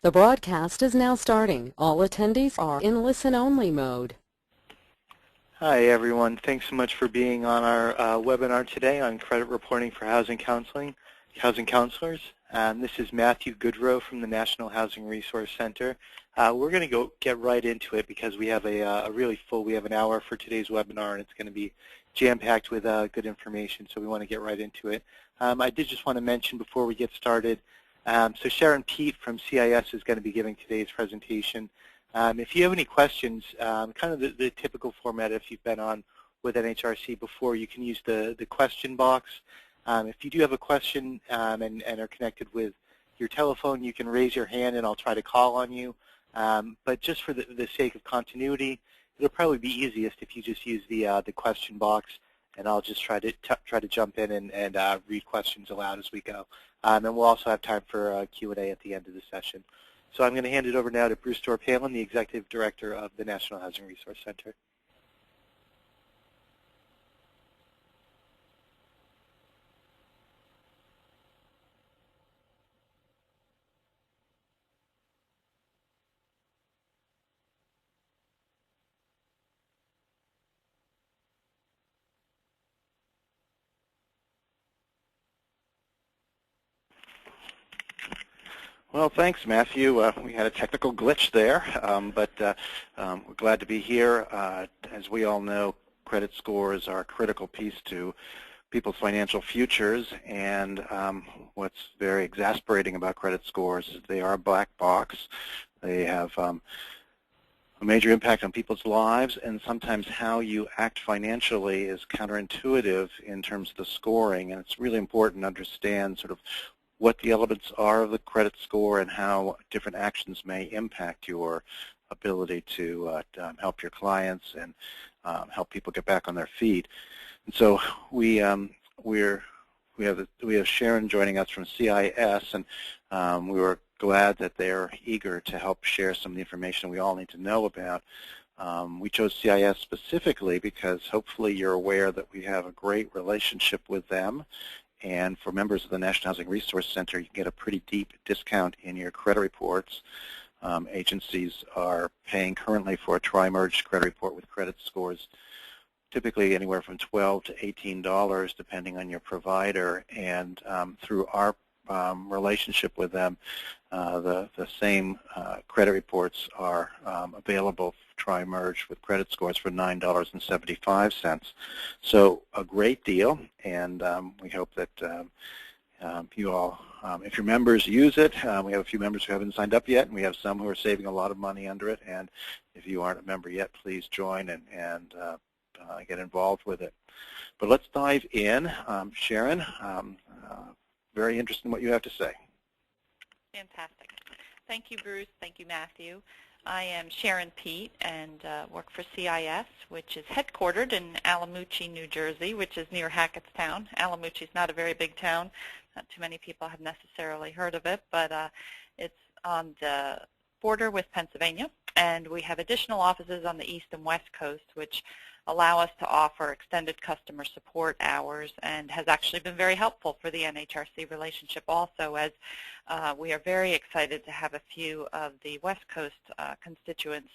The broadcast is now starting. All attendees are in listen-only mode. Hi, everyone. Thanks so much for being on our webinar today on credit reporting for housing counselors. This is Matthew Goodrow from the National Housing Resource Center. We're going to get right into it because we have a really full, we have an hour for today's webinar, and it's going to be jam-packed with good information, so we want to get right into it. I did just want to mention before we get started, so Sharon Peet from CIS is going to be giving today's presentation. If you have any questions, kind of the typical format if you've been on with NHRC before, you can use the question box. If you do have a question and are connected with your telephone, you can raise your hand and I'll try to call on you. But just for the sake of continuity, it'll probably be easiest if you just use the question box, and I'll just try to jump in and read questions aloud as we go. And we'll also have time for Q&A at the end of the session. So I'm going to hand it over now to Bruce Dorr-Palin, the Executive Director of the National Housing Resource Center. Well, thanks, Matthew. We had a technical glitch there, but we're glad to be here. As we all know, credit scores are a critical piece to people's financial futures, and what's very exasperating about credit scores is they are a black box. They have a major impact on people's lives, and sometimes how you act financially is counterintuitive in terms of the scoring, and it's really important to understand sort of what the elements are of the credit score and how different actions may impact your ability to help your clients and help people get back on their feet. And so we have Sharon joining us from CIS, and we were glad that they're eager to help share some of the information we all need to know about. We chose CIS specifically because hopefully you're aware that we have a great relationship with them. And for members of the National Housing Resource Center, you can get a pretty deep discount in your credit reports. Agencies are paying currently for a tri-merged credit report with credit scores typically anywhere from $12 to $18 depending on your provider. And through our relationship with them, the same credit reports are available tri-merged with credit scores for $9.75. So a great deal, and we hope that you all, if your members use it, we have a few members who haven't signed up yet, and we have some who are saving a lot of money under it, and if you aren't a member yet, please join and get involved with it. But let's dive in. Sharon, very interested in what you have to say. Fantastic. Thank you, Bruce. Thank you, Matthew. I am Sharon Peet and work for CIS, which is headquartered in Allamuchy, New Jersey, which is near Hackettstown. Allamuchy is not a very big town. Not too many people have necessarily heard of it, but it's on the border with Pennsylvania. And we have additional offices on the East and West Coast, which allow us to offer extended customer support hours and has actually been very helpful for the NHRC relationship also, as we are very excited to have a few of the West Coast constituents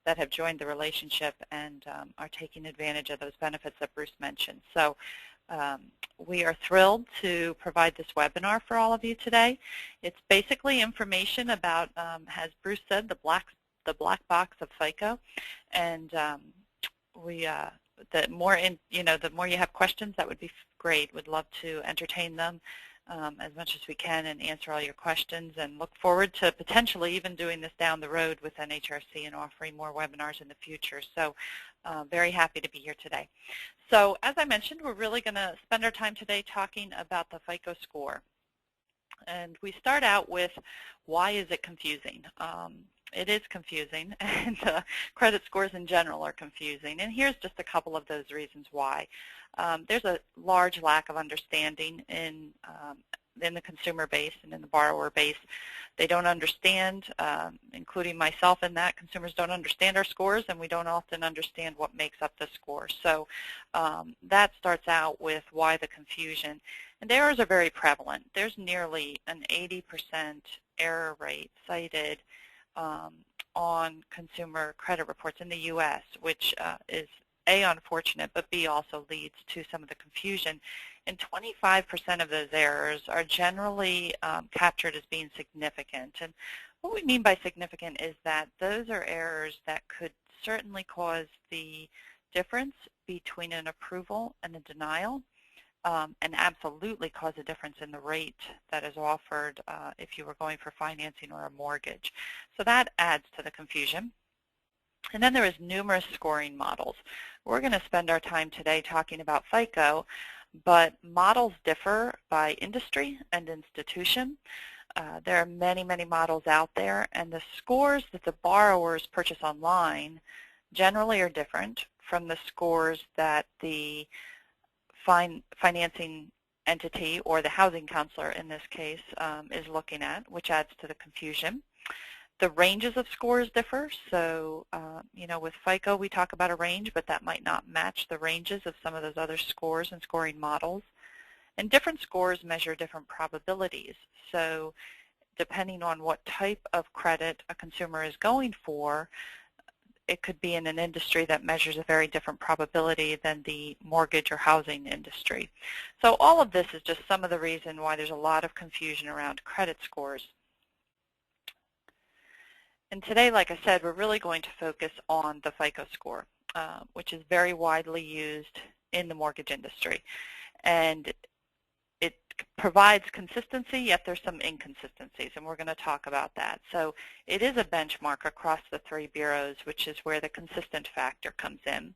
that have joined the relationship and are taking advantage of those benefits that Bruce mentioned. So we are thrilled to provide this webinar for all of you today. It's basically information about, as Bruce said, the black box of FICO, and the more you have questions, that would be great. We'd love to entertain them as much as we can and answer all your questions, and look forward to potentially even doing this down the road with NHRC and offering more webinars in the future. So very happy to be here today. So as I mentioned, we're really going to spend our time today talking about the FICO score. And we start out with, why is it confusing? It is confusing, and credit scores in general are confusing. And here's just a couple of those reasons why. There's a large lack of understanding in the consumer base and in the borrower base. They don't understand, including myself in that, consumers don't understand our scores, and we don't often understand what makes up the score. So that starts out with why the confusion. And errors are very prevalent. There's nearly an 80% error rate cited on consumer credit reports in the U.S., which is A, unfortunate, but B, also leads to some of the confusion. And 25% of those errors are generally captured as being significant. And what we mean by significant is that those are errors that could certainly cause the difference between an approval and a denial, and absolutely cause a difference in the rate that is offered if you were going for financing or a mortgage. So that adds to the confusion. And then there is numerous scoring models. We're going to spend our time today talking about FICO, but models differ by industry and institution. There are many, many models out there, and the scores that the borrowers purchase online generally are different from the scores that the financing entity, or the housing counselor in this case, is looking at, which adds to the confusion. The ranges of scores differ, so with FICO we talk about a range, but that might not match the ranges of some of those other scores and scoring models. And different scores measure different probabilities, so depending on what type of credit a consumer is going for, it could be in an industry that measures a very different probability than the mortgage or housing industry. So all of this is just some of the reason why there's a lot of confusion around credit scores. And today, like I said, we're really going to focus on the FICO score, which is very widely used in the mortgage industry. And it provides consistency, yet there's some inconsistencies, and we're going to talk about that. So it is a benchmark across the three bureaus, which is where the consistent factor comes in.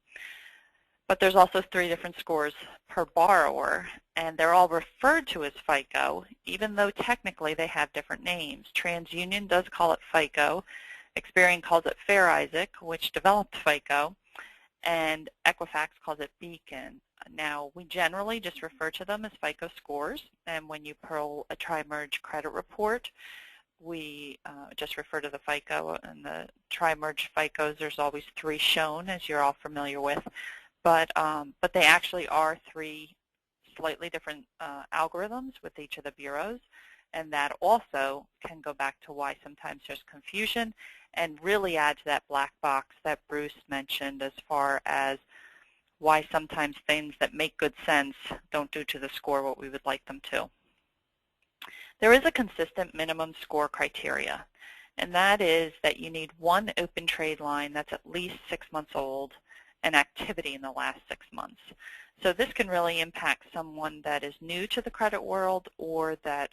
But there's also 3 different scores per borrower, and they're all referred to as FICO, even though technically they have different names. TransUnion does call it FICO, Experian calls it Fair Isaac, which developed FICO, and Equifax calls it Beacon. Now, we generally just refer to them as FICO scores, and when you pull a tri-merge credit report, we just refer to the FICO, and the tri-merge FICOs, there's always 3 shown, as you're all familiar with, but they actually are 3 slightly different algorithms with each of the bureaus, and that also can go back to why sometimes there's confusion and really add to that black box that Bruce mentioned as far as why sometimes things that make good sense don't do to the score what we would like them to. There is a consistent minimum score criteria, and that is that you need 1 open trade line that's at least 6 months old and activity in the last 6 months. So this can really impact someone that is new to the credit world or that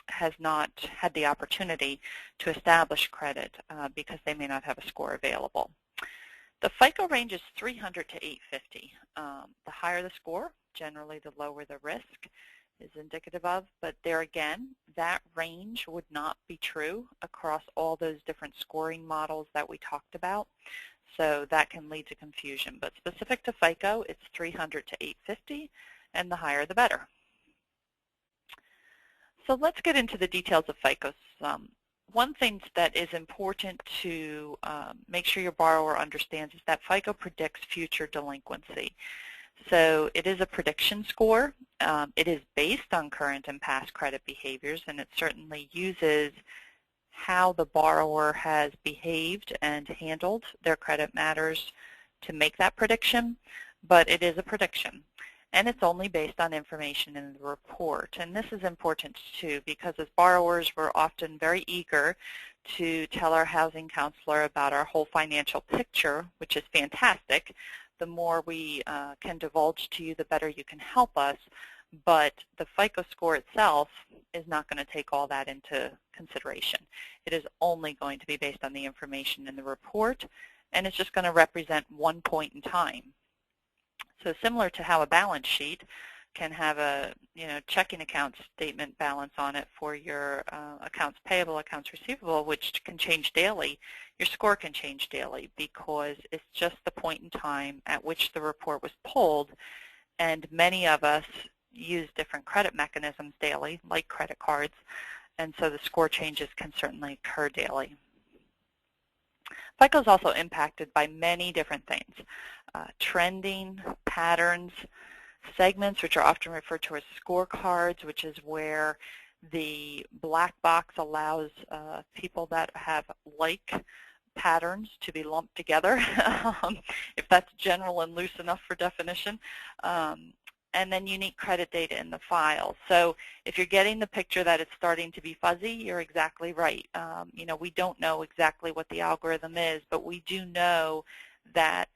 has not had the opportunity to establish credit because they may not have a score available. The FICO range is 300 to 850. The higher the score, generally the lower the risk is indicative of, but there again, that range would not be true across all those different scoring models that we talked about. So that can lead to confusion. But specific to FICO, it's 300 to 850, and the higher the better. So let's get into the details of FICO. One thing that is important to make sure your borrower understands is that FICO predicts future delinquency. So it is a prediction score. It is based on current and past credit behaviors, and it certainly uses how the borrower has behaved and handled their credit matters to make that prediction, but it is a prediction. And it's only based on information in the report. And this is important too, because as borrowers, we're often very eager to tell our housing counselor about our whole financial picture, which is fantastic. The more we can divulge to you, the better you can help us. But the FICO score itself is not going to take all that into consideration. It is only going to be based on the information in the report, and it's just going to represent one point in time. So similar to how a balance sheet can have a checking account statement balance on it for your accounts payable, accounts receivable, which can change daily, your score can change daily because it's just the point in time at which the report was pulled, and many of us use different credit mechanisms daily, like credit cards, and so the score changes can certainly occur daily. FICO is also impacted by many different things, trending, patterns, segments, which are often referred to as scorecards, which is where The black box allows people that have like patterns to be lumped together, if that's general and loose enough for definition. And then unique credit data in the file. So if you're getting the picture that it's starting to be fuzzy, you're exactly right. You know, we don't know exactly what the algorithm is, but we do know that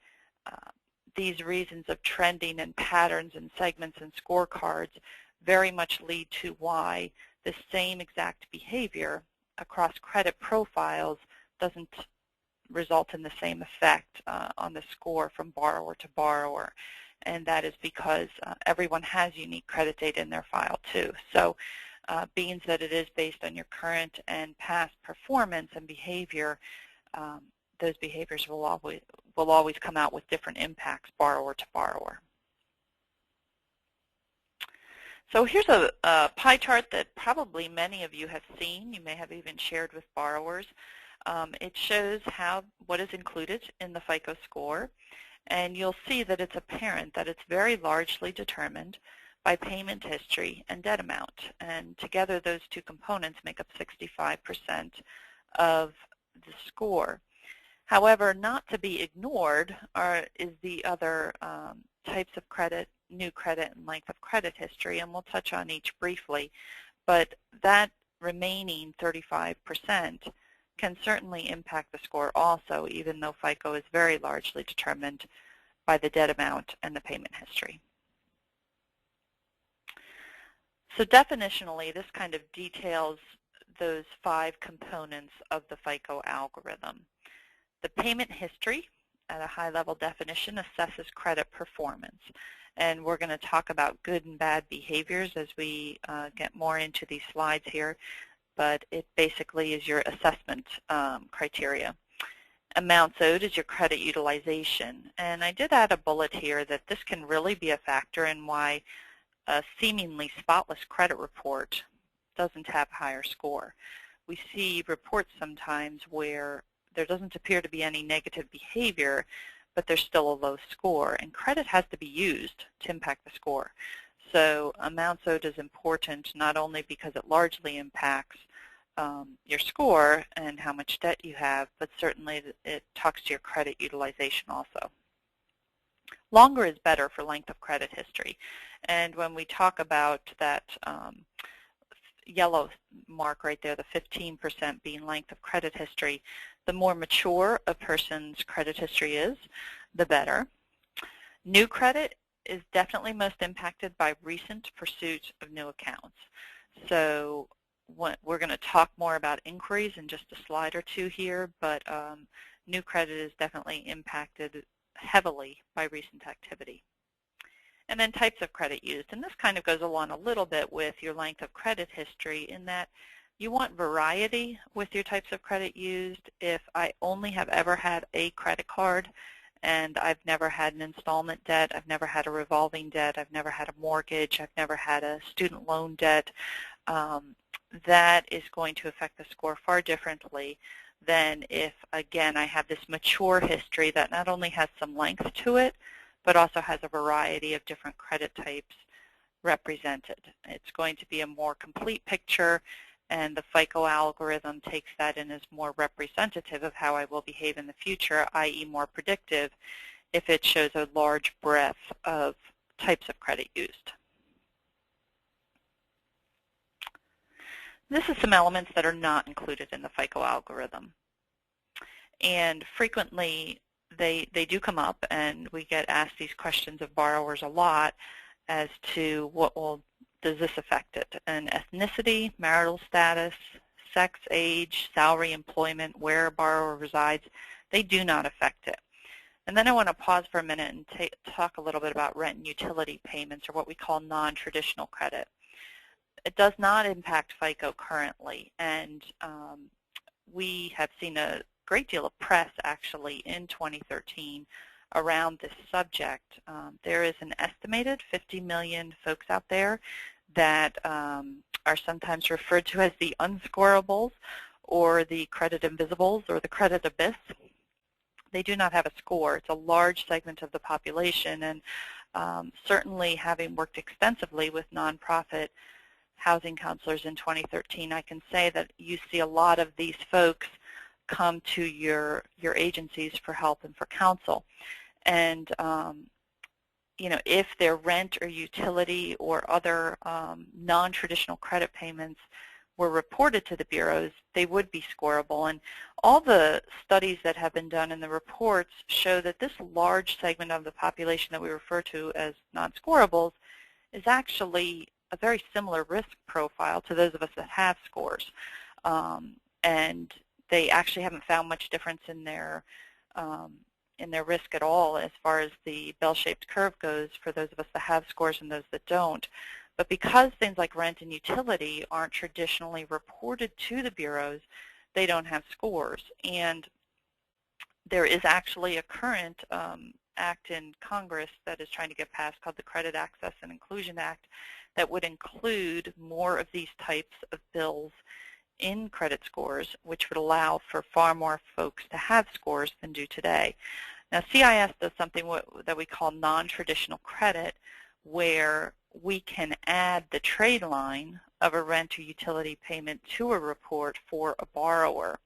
these reasons of trending and patterns and segments and scorecards very much lead to why the same exact behavior across credit profiles doesn't result in the same effect on the score from borrower to borrower. And that is because everyone has unique credit data in their file too. So being that it is based on your current and past performance and behavior, those behaviors will always come out with different impacts borrower to borrower. So here's a pie chart that probably many of you have seen. You may have even shared with borrowers. It shows what is included in the FICO score. And you'll see that it's apparent that it's very largely determined by payment history and debt amount. And together those two components make up 65% of the score. However, not to be ignored is the other types of credit, new credit and length of credit history, and we'll touch on each briefly. But that remaining 35% can certainly impact the score also, even though FICO is very largely determined by the debt amount and the payment history. So definitionally, this kind of details those 5 components of the FICO algorithm. The payment history, at a high-level definition, assesses credit performance. And we're going to talk about good and bad behaviors as we get more into these slides here. But it basically is your assessment criteria. Amounts owed is your credit utilization. And I did add a bullet here that this can really be a factor in why a seemingly spotless credit report doesn't have a higher score. We see reports sometimes where there doesn't appear to be any negative behavior, but there's still a low score. And credit has to be used to impact the score. So amounts owed is important not only because it largely impacts your score and how much debt you have, but certainly it talks to your credit utilization also. Longer is better for length of credit history. And when we talk about that yellow mark right there, the 15% being length of credit history, the more mature a person's credit history is, the better. New credit is definitely most impacted by recent pursuit of new accounts. So we're going to talk more about inquiries in just a slide or two here, but new credit is definitely impacted heavily by recent activity. And then types of credit used, and this kind of goes along a little bit with your length of credit history in that you want variety with your types of credit used. If I only have ever had a credit card and I've never had an installment debt, I've never had a revolving debt, I've never had a mortgage, I've never had a student loan debt, that is going to affect the score far differently than if, again, I have this mature history that not only has some length to it, but also has a variety of different credit types represented. It's going to be a more complete picture, and the FICO algorithm takes that in as more representative of how I will behave in the future, i.e. more predictive, if it shows a large breadth of types of credit used. This is some elements that are not included in the FICO algorithm. And frequently, they do come up, and we get asked these questions of borrowers a lot as to does this affect it? And ethnicity, marital status, sex, age, salary, employment, where a borrower resides, they do not affect it. And then I want to pause for a minute and talk a little bit about rent and utility payments, or what we call non-traditional credit. It does not impact FICO currently, and we have seen a great deal of press actually in 2013 around this subject. There is an estimated 50 million folks out there that are sometimes referred to as the unscorables, or the credit invisibles, or the credit abyss. They do not have a score. It's a large segment of the population, and certainly having worked extensively with nonprofit housing counselors in 2013, I can say that you see a lot of these folks come to your agencies for help and for counsel. And you know, if their rent or utility or other non-traditional credit payments were reported to the bureaus, they would be scorable. And all the studies that have been done in the reports show that this large segment of the population that we refer to as non-scorables is actually a very similar risk profile to those of us that have scores. And they actually haven't found much difference in their risk at all as far as the bell-shaped curve goes for those of us that have scores and those that don't. But because things like rent and utility aren't traditionally reported to the bureaus, they don't have scores. And there is actually a current act in Congress that is trying to get passed called the Credit Access and Inclusion Act that would include more of these types of bills in credit scores, which would allow for far more folks to have scores than do today. Now, CIS does something that we call non-traditional credit, where we can add the trade line of a rent or utility payment to a report for a borrower.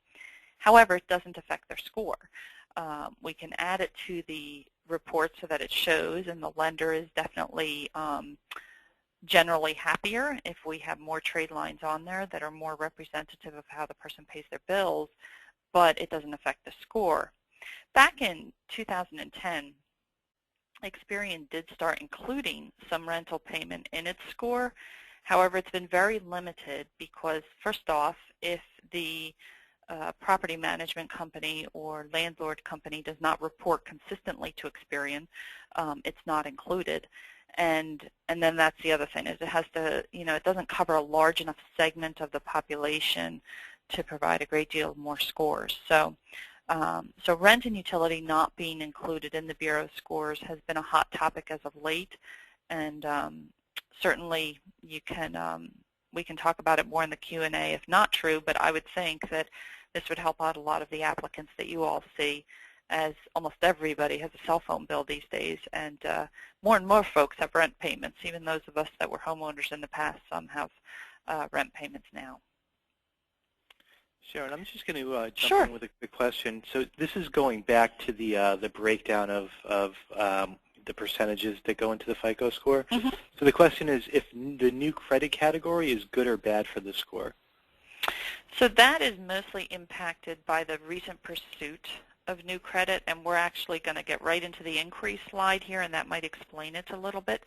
However, it doesn't affect their score. We can add it to the report so that it shows, and the lender is definitely generally happier if we have more trade lines on there that are more representative of how the person pays their bills, but it doesn't affect the score. Back in 2010, Experian did start including some rental payment in its score. However, it's been very limited because, first off, if the property management company or landlord company does not report consistently to Experian, it's not included. And then that's the other thing, is it has to, you know, it doesn't cover a large enough segment of the population to provide a great deal more scores. So rent and utility not being included in the Bureau scores has been a hot topic as of late, and certainly you can we can talk about it more in the Q&A if not true, but I would think that this would help out a lot of the applicants that you all see, as almost everybody has a cell phone bill these days, and more folks have rent payments. Even those of us that were homeowners in the past, some have rent payments now. Sharon, I'm just going to Sure. jump in with a quick question. So this is going back to the breakdown of the percentages that go into the FICO score. Mm-hmm. So the question is, if the new credit category is good or bad for the score? So that is mostly impacted by the recent pursuit of new credit, and we're actually going to get right into the increase slide here, and that might explain it a little bit.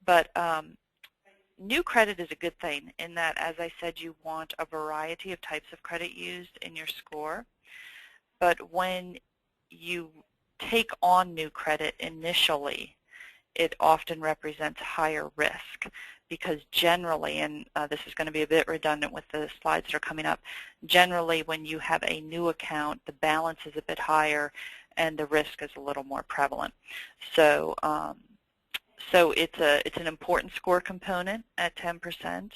But new credit is a good thing in that, as I said, you want a variety of types of credit used in your score. But when you take on new credit initially, it often represents higher risk, because generally, and this is going to be a bit redundant with the slides that are coming up, generally when you have a new account, the balance is a bit higher and the risk is a little more prevalent. So it's an important score component at 10%.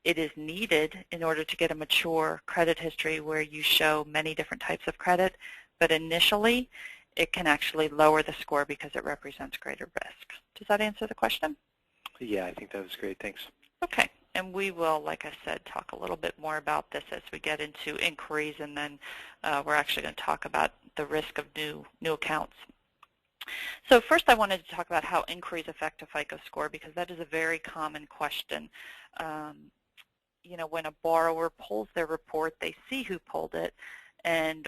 It is needed in order to get a mature credit history where you show many different types of credit, but initially it can actually lower the score because it represents greater risk. Does that answer the question? Yeah, I think that was great. Thanks. Okay, and we will, like I said, talk a little bit more about this as we get into inquiries, and then we're actually going to talk about the risk of new accounts. So first I wanted to talk about how inquiries affect a FICO score, because that is a very common question. You know, when a borrower pulls their report, they see who pulled it, and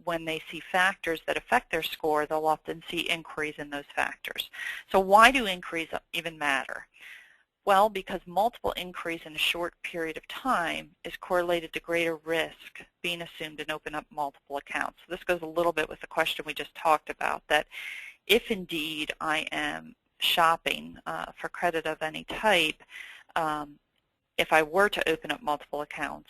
when they see factors that affect their score, they'll often see inquiries in those factors. So why do inquiries even matter? Well, because multiple inquiries in a short period of time is correlated to greater risk being assumed and open up multiple accounts. So this goes a little bit with the question we just talked about, that if indeed I am shopping for credit of any type, if I were to open up multiple accounts,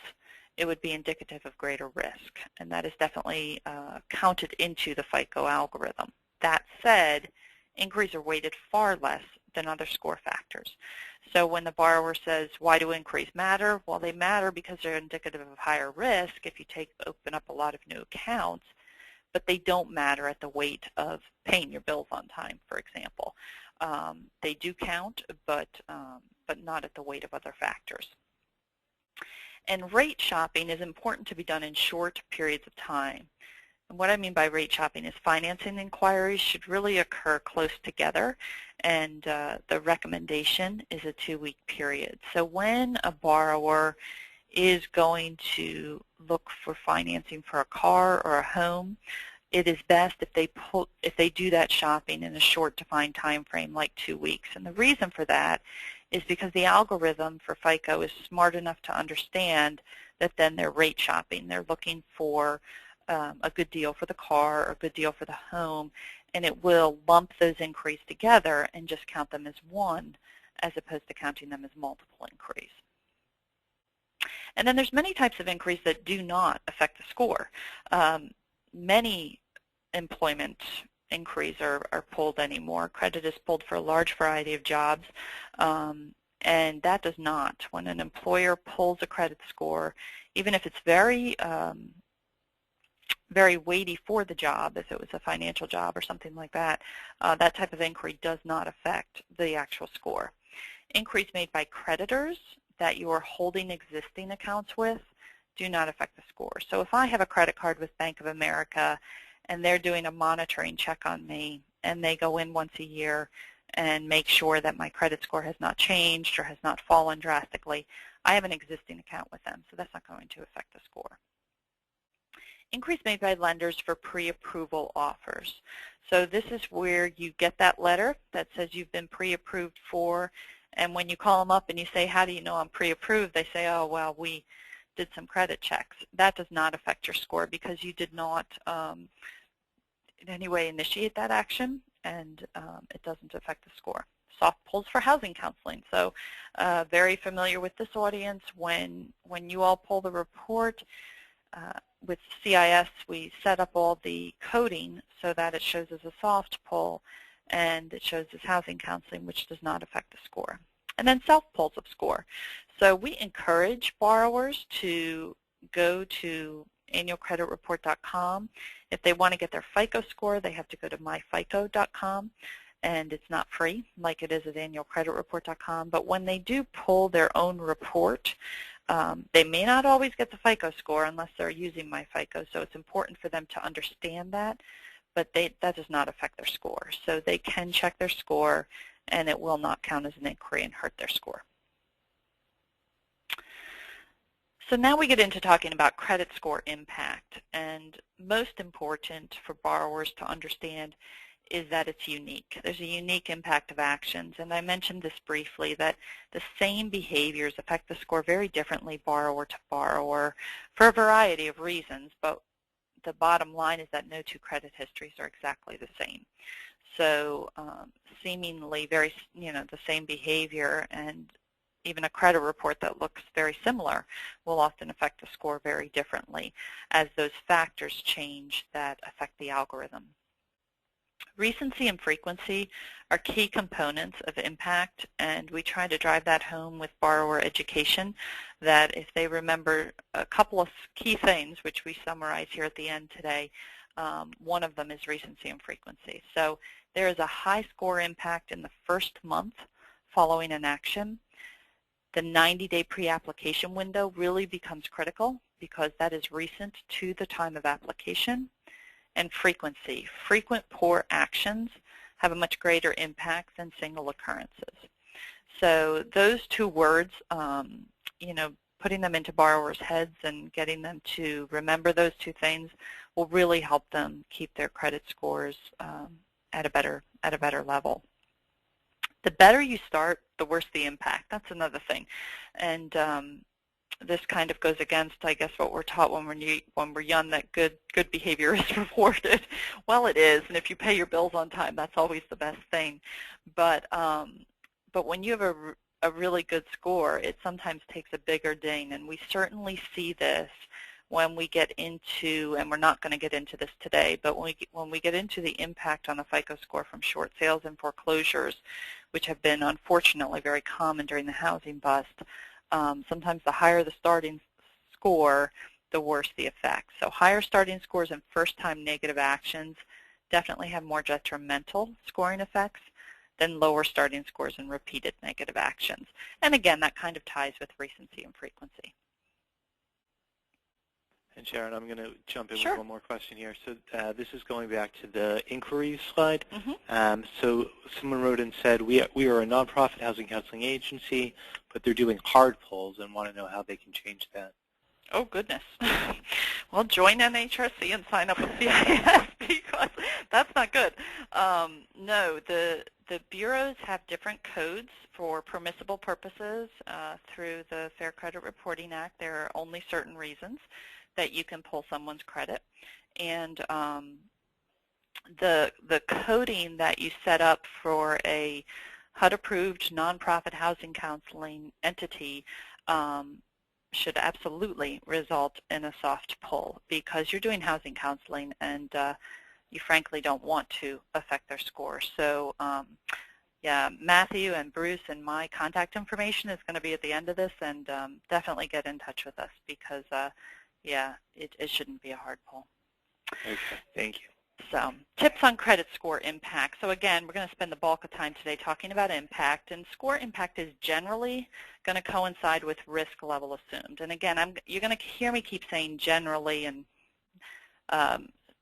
it would be indicative of greater risk, and that is definitely counted into the FICO algorithm. That said, inquiries are weighted far less than other score factors. So when the borrower says, why do inquiries matter? Well, they matter because they're indicative of higher risk if you open up a lot of new accounts, but they don't matter at the weight of paying your bills on time, for example. They do count, but not at the weight of other factors. And rate shopping is important to be done in short periods of time. And what I mean by rate shopping is financing inquiries should really occur close together, and the recommendation is a 2-week period. So when a borrower is going to look for financing for a car or a home, it is best if they do that shopping in a short defined time frame like 2 weeks. And the reason for that is because the algorithm for FICO is smart enough to understand that then they're rate shopping. They're looking for a good deal for the car or a good deal for the home, and it will lump those inquiries together and just count them as one as opposed to counting them as multiple inquiries. And then there's many types of inquiries that do not affect the score. Many employment inquiries are pulled anymore. Credit is pulled for a large variety of jobs, and that does not. When an employer pulls a credit score, even if it's very weighty for the job, if it was a financial job or something like that, that type of inquiry does not affect the actual score. Inquiries made by creditors that you are holding existing accounts with do not affect the score. So if I have a credit card with Bank of America and they're doing a monitoring check on me, and they go in once a year and make sure that my credit score has not changed or has not fallen drastically, I have an existing account with them, so that's not going to affect the score. Inquiries made by lenders for pre-approval offers. So this is where you get that letter that says you've been pre-approved for, and when you call them up and you say, how do you know I'm pre-approved, they say, oh, well, we did some credit checks. That does not affect your score because you did not in any way initiate that action, and it doesn't affect the score. Soft pulls for housing counseling. So very familiar with this audience. When you all pull the report, with CIS, we set up all the coding so that it shows as a soft pull, and it shows as housing counseling, which does not affect the score. And then self-pulls of score. So we encourage borrowers to go to annualcreditreport.com. If they want to get their FICO score, they have to go to myfico.com, and it's not free like it is at annualcreditreport.com. But when they do pull their own report, they may not always get the FICO score unless they're using MyFICO, so it's important for them to understand that, but that does not affect their score. So they can check their score, and it will not count as an inquiry and hurt their score. So now we get into talking about credit score impact, and most important for borrowers to understand is that it's unique. There's a unique impact of actions, and I mentioned this briefly, that the same behaviors affect the score very differently borrower to borrower for a variety of reasons, but the bottom line is that no two credit histories are exactly the same. So seemingly very, the same behavior, and even a credit report that looks very similar will often affect the score very differently as those factors change that affect the algorithm. Recency and frequency are key components of impact, and we try to drive that home with borrower education, that if they remember a couple of key things, which we summarize here at the end today, one of them is recency and frequency. So there is a high score impact in the first month following an action. The 90-day pre-application window really becomes critical because that is recent to the time of application. And frequency. Frequent poor actions have a much greater impact than single occurrences. So those two words, putting them into borrowers' heads and getting them to remember those two things will really help them keep their credit scores at a better level. The better you start, the worse the impact. That's another thing. And this kind of goes against, I guess, what we're taught when we're young, that good behavior is rewarded. Well, it is, and if you pay your bills on time, that's always the best thing. But when you have a really good score, it sometimes takes a bigger ding, and we certainly see this when we get into, and we're not going to get into this today, but when we get into the impact on the FICO score from short sales and foreclosures, which have been unfortunately very common during the housing bust. Sometimes the higher the starting score, the worse the effect. So higher starting scores and first-time negative actions definitely have more detrimental scoring effects than lower starting scores and repeated negative actions. And again, that kind of ties with recency and frequency. And Sharon, I'm going to jump in Sure. with one more question here. So this is going back to the inquiries slide. Mm-hmm. So someone wrote and said, we are a nonprofit housing counseling agency, but they're doing hard pulls and want to know how they can change that. Oh, goodness. Well, join NHRC and sign up with CIS because that's not good. No, the bureaus have different codes for permissible purposes through the Fair Credit Reporting Act. There are only certain reasons that you can pull someone's credit. And the coding that you set up for a HUD-approved nonprofit housing counseling entity should absolutely result in a soft pull because you're doing housing counseling and you frankly don't want to affect their score. So yeah, Matthew and Bruce and my contact information is going to be at the end of this, and definitely get in touch with us because yeah, it shouldn't be a hard pull. Okay, thank you. So, tips on credit score impact. So again, we're going to spend the bulk of time today talking about impact, and score impact is generally going to coincide with risk level assumed. And again, you're going to hear me keep saying generally and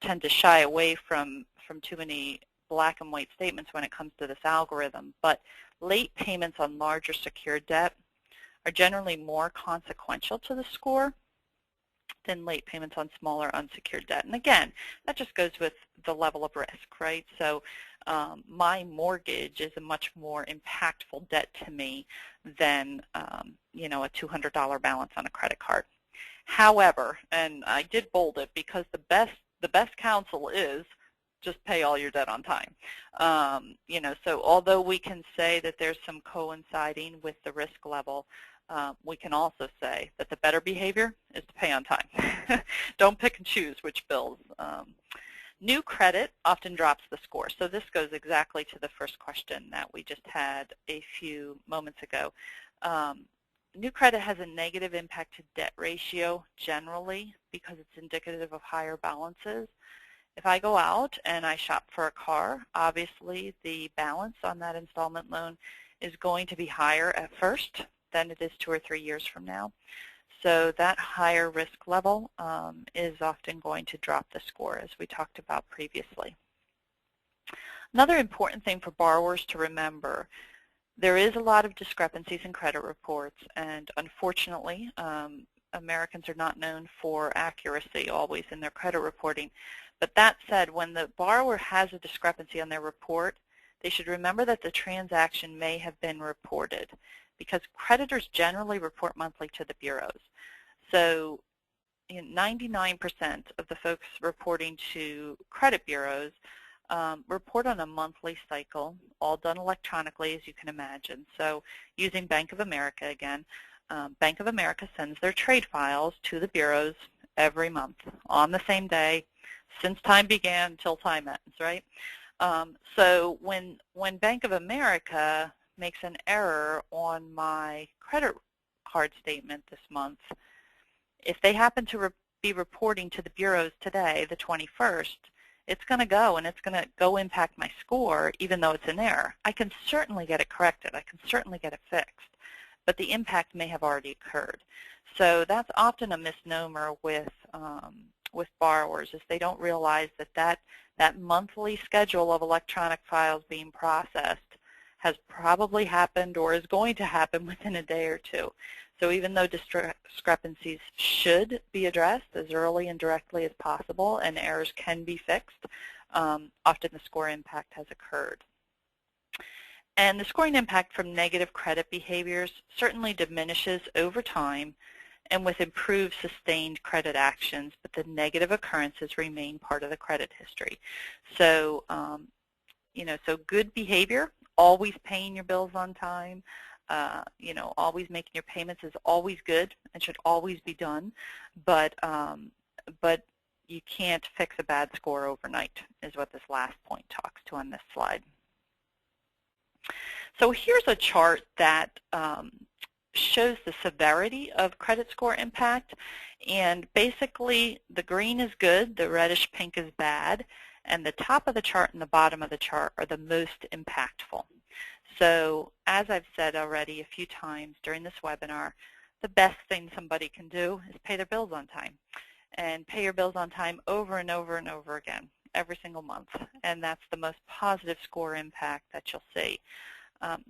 tend to shy away from too many black and white statements when it comes to this algorithm. But late payments on larger secured debt are generally more consequential to the score than late payments on smaller unsecured debt. And again, that just goes with the level of risk, right? So my mortgage is a much more impactful debt to me than you know, a $200 balance on a credit card. However, and I did bold it because the best counsel is just pay all your debt on time. You know, so although we can say that there's some coinciding with the risk level, we can also say that the better behavior is to pay on time. Don't pick and choose which bills. New credit often drops the score. So this goes exactly to the first question that we just had a few moments ago. New credit has a negative impact to debt ratio generally because it's indicative of higher balances. If I go out and I shop for a car, obviously the balance on that installment loan is going to be higher at first than it is 2 or 3 years from now. So that higher risk level is often going to drop the score, as we talked about previously. Another important thing for borrowers to remember, there is a lot of discrepancies in credit reports, and unfortunately, Americans are not known for accuracy always in their credit reporting. But that said, when the borrower has a discrepancy on their report, they should remember that the transaction may have been reported, because creditors generally report monthly to the bureaus. So 99% of the folks reporting to credit bureaus report on a monthly cycle, all done electronically, as you can imagine. So using Bank of America again, Bank of America sends their trade files to the bureaus every month on the same day since time began till time ends, right? So when Bank of America makes an error on my credit card statement this month, if they happen to be reporting to the bureaus today, the 21st, it's going to go and it's going to go impact my score even though it's an error. I can certainly get it corrected. I can certainly get it fixed, but the impact may have already occurred. So that's often a misnomer with borrowers, is they don't realize that monthly schedule of electronic files being processed has probably happened or is going to happen within a day or two. So even though discrepancies should be addressed as early and directly as possible and errors can be fixed, often the score impact has occurred. And the scoring impact from negative credit behaviors certainly diminishes over time and with improved sustained credit actions, but the negative occurrences remain part of the credit history. So, you know, so good behavior, always paying your bills on time, you know, always making your payments is always good and should always be done, but you can't fix a bad score overnight, is what this last point talks to on this slide. So here's a chart that shows the severity of credit score impact, and basically the green is good, the reddish pink is bad, and the top of the chart and the bottom of the chart are the most impactful. So as I've said already a few times during this webinar, the best thing somebody can do is pay their bills on time. and pay your bills on time over and over and over again, every single month. And that's the most positive score impact that you'll see.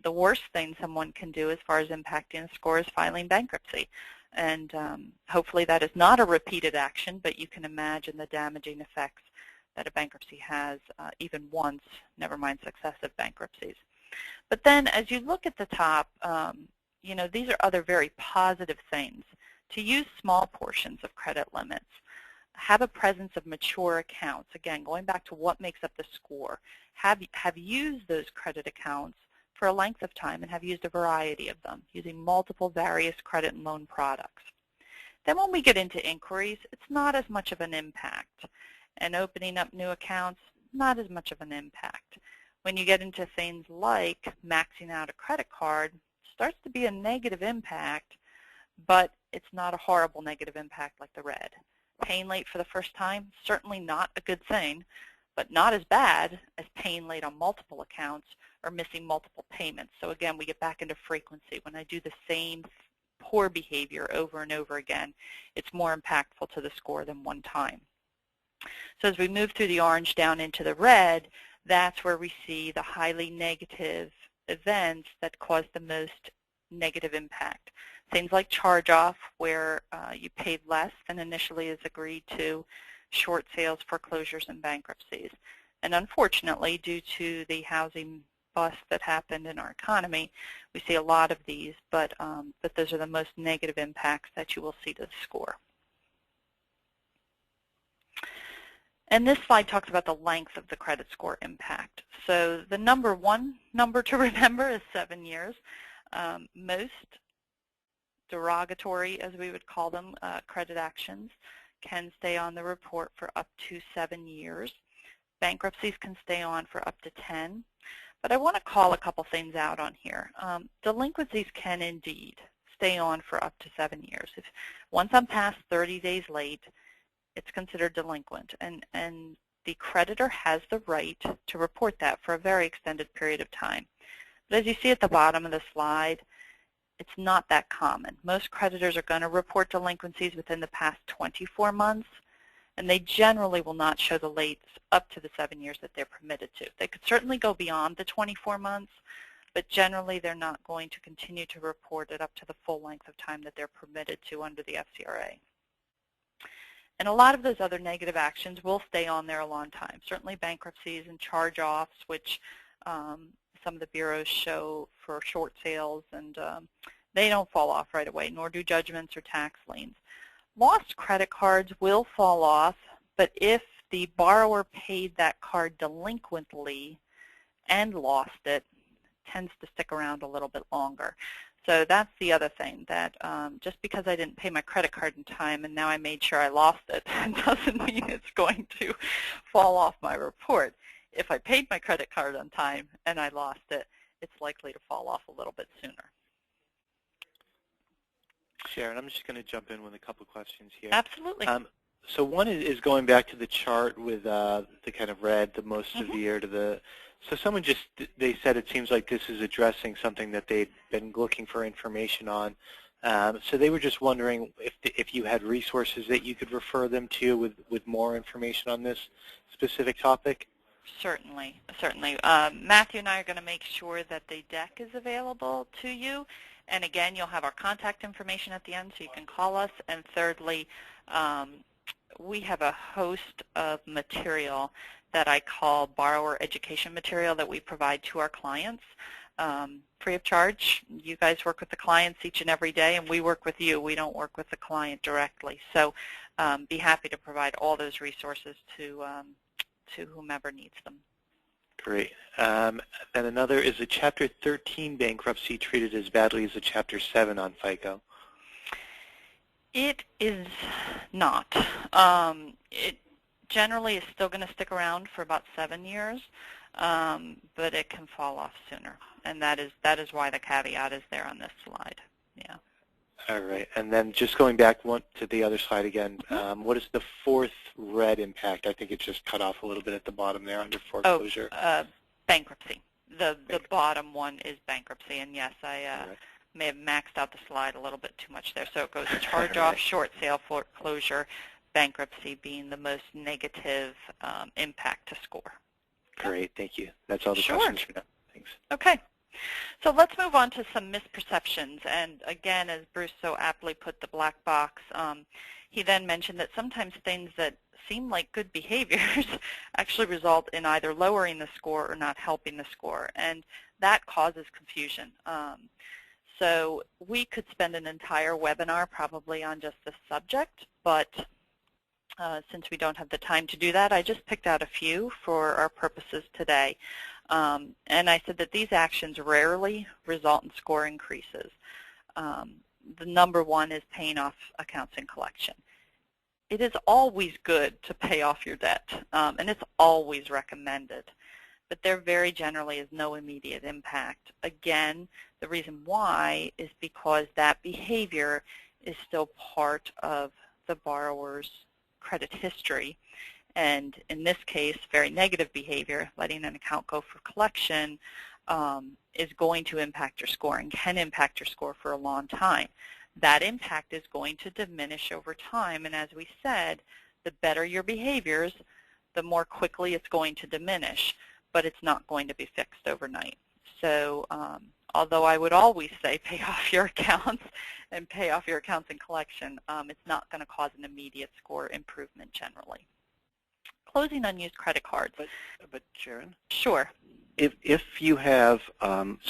The worst thing someone can do as far as impacting a score is filing bankruptcy. And hopefully that is not a repeated action, but you can imagine the damaging effects that a bankruptcy has even once, never mind successive bankruptcies. But then as you look at the top, you know, these are other very positive things. To use small portions of credit limits, have a presence of mature accounts. Again, going back to what makes up the score, have used those credit accounts for a length of time and have used a variety of them, using multiple various credit and loan products. Then when we get into inquiries, it's not as much of an impact. And opening up new accounts, not as much of an impact. When you get into things like maxing out a credit card, starts to be a negative impact, but it's not a horrible negative impact like the red. Paying late for the first time, certainly not a good thing, but not as bad as paying late on multiple accounts or missing multiple payments. So again, we get back into frequency. When I do the same poor behavior over and over again, it's more impactful to the score than one time. So as we move through the orange down into the red, that's where we see the highly negative events that cause the most negative impact. Things like charge-off, where you paid less than initially is agreed to, short sales, foreclosures, and bankruptcies. And unfortunately, due to the housing bust that happened in our economy, we see a lot of these, but those are the most negative impacts that you will see to the score. And this slide talks about the length of the credit score impact. So the one number to remember is 7 years. Most derogatory, as we would call them, credit actions can stay on the report for up to 7 years. Bankruptcies can stay on for up to 10. But I want to call a couple things out on here. Delinquencies can indeed stay on for up to 7 years. Once I'm past 30 days late, it's considered delinquent, and the creditor has the right to report that for a very extended period of time. But as you see at the bottom of the slide, it's not that common. Most creditors are going to report delinquencies within the past 24 months, and they generally will not show the lates up to the 7 years that they're permitted to. They could certainly go beyond the 24 months, but generally they're not going to continue to report it up to the full length of time that they're permitted to under the FCRA. And a lot of those other negative actions will stay on there a long time. Certainly bankruptcies and charge-offs, which some of the bureaus show for short sales, and they don't fall off right away, nor do judgments or tax liens. Lost credit cards will fall off, but if the borrower paid that card delinquently and lost it, tends to stick around a little bit longer. So that's the other thing, that just because I didn't pay my credit card in time and now I made sure I lost it, doesn't mean it's going to fall off my report. If I paid my credit card on time and I lost it, it's likely to fall off a little bit sooner. Sharon, I'm just going to jump in with a couple questions here. Absolutely. So one is going back to the chart with the kind of red, the most severe to the. So someone they said it seems like this is addressing something that they've been looking for information on. So they were just wondering if you had resources that you could refer them to with more information on this specific topic. Certainly, certainly. Matthew and I are going to make sure that the deck is available to you. And again, you'll have our contact information at the end so you can call us. And thirdly, we have a host of material that I call borrower education material that we provide to our clients free of charge. You guys work with the clients each and every day, and we work with you. We don't work with the client directly. So be happy to provide all those resources to whomever needs them. Great. And another, is a Chapter 13 bankruptcy treated as badly as a Chapter 7 on FICO? It is not. It generally is still going to stick around for about 7 years, but it can fall off sooner. And that is why the caveat is there on this slide. Yeah. All right. And then just going back to the other slide again, what is the fourth red impact? I think it's just cut off a little bit at the bottom there under foreclosure. Oh, bankruptcy. The bottom one is bankruptcy. And yes, I may have maxed out the slide a little bit too much there. So it goes charge-off, short sale, foreclosure, bankruptcy being the most negative impact to score. Great, thank you. That's all the Sure. questions for now. Thanks. Okay. So let's move on to some misperceptions. And again, as Bruce so aptly put the black box, he then mentioned that sometimes things that seem like good behaviors actually result in either lowering the score or not helping the score. And that causes confusion. So we could spend an entire webinar probably on just this subject, but since we don't have the time to do that, I just picked out a few for our purposes today. And I said that these actions rarely result in score increases. The number one is paying off accounts in collection. It is always good to pay off your debt, and it's always recommended. But there very generally is no immediate impact. Again, the reason why is because that behavior is still part of the borrower's credit history. And in this case, very negative behavior, letting an account go for collection, is going to impact your score and can impact your score for a long time. That impact is going to diminish over time, and as we said, the better your behaviors, the more quickly it's going to diminish, but it's not going to be fixed overnight. So although I would always say pay off your accounts and pay off your accounts in collection, it's not going to cause an immediate score improvement generally. Closing unused credit cards. But Sharon? Sure. If you have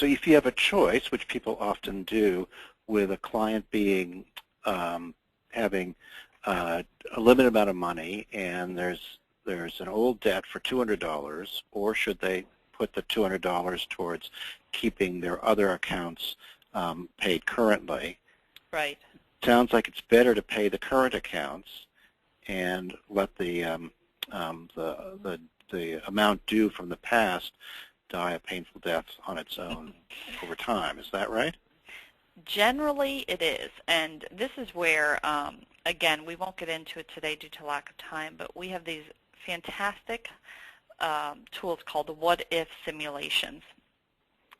if you have a choice, which people often do, with a client being having a limited amount of money and there's an old debt for $200, or should they put the $200 towards keeping their other accounts paid currently? Right. Sounds like it's better to pay the current accounts and let the amount due from the past die a painful death on its own over time. Is that right? Generally, it is. And this is where, again, we won't get into it today due to lack of time, but we have these fantastic tools called the what-if simulations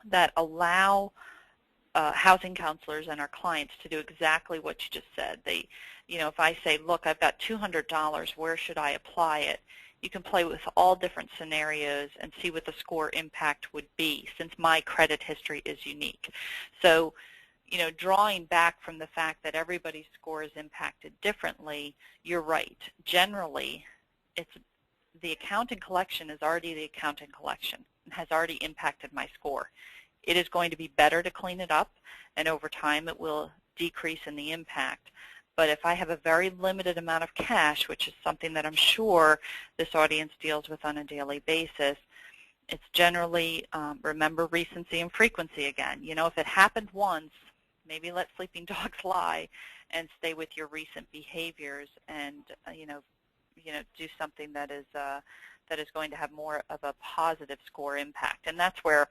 that allow housing counselors and our clients to do exactly what you just said. They, if I say, look, I've got $200, where should I apply it? You can play with all different scenarios and see what the score impact would be, since my credit history is unique. So, drawing back from the fact that everybody's score is impacted differently, you're right. Generally, the account in collection is already the account in collection and has already impacted my score. It is going to be better to clean it up, and over time it will decrease in the impact. But if I have a very limited amount of cash, which is something that I'm sure this audience deals with on a daily basis, it's generally, remember recency and frequency again. If it happened once, maybe let sleeping dogs lie and stay with your recent behaviors and, do something that is going to have more of a positive score impact. And that's where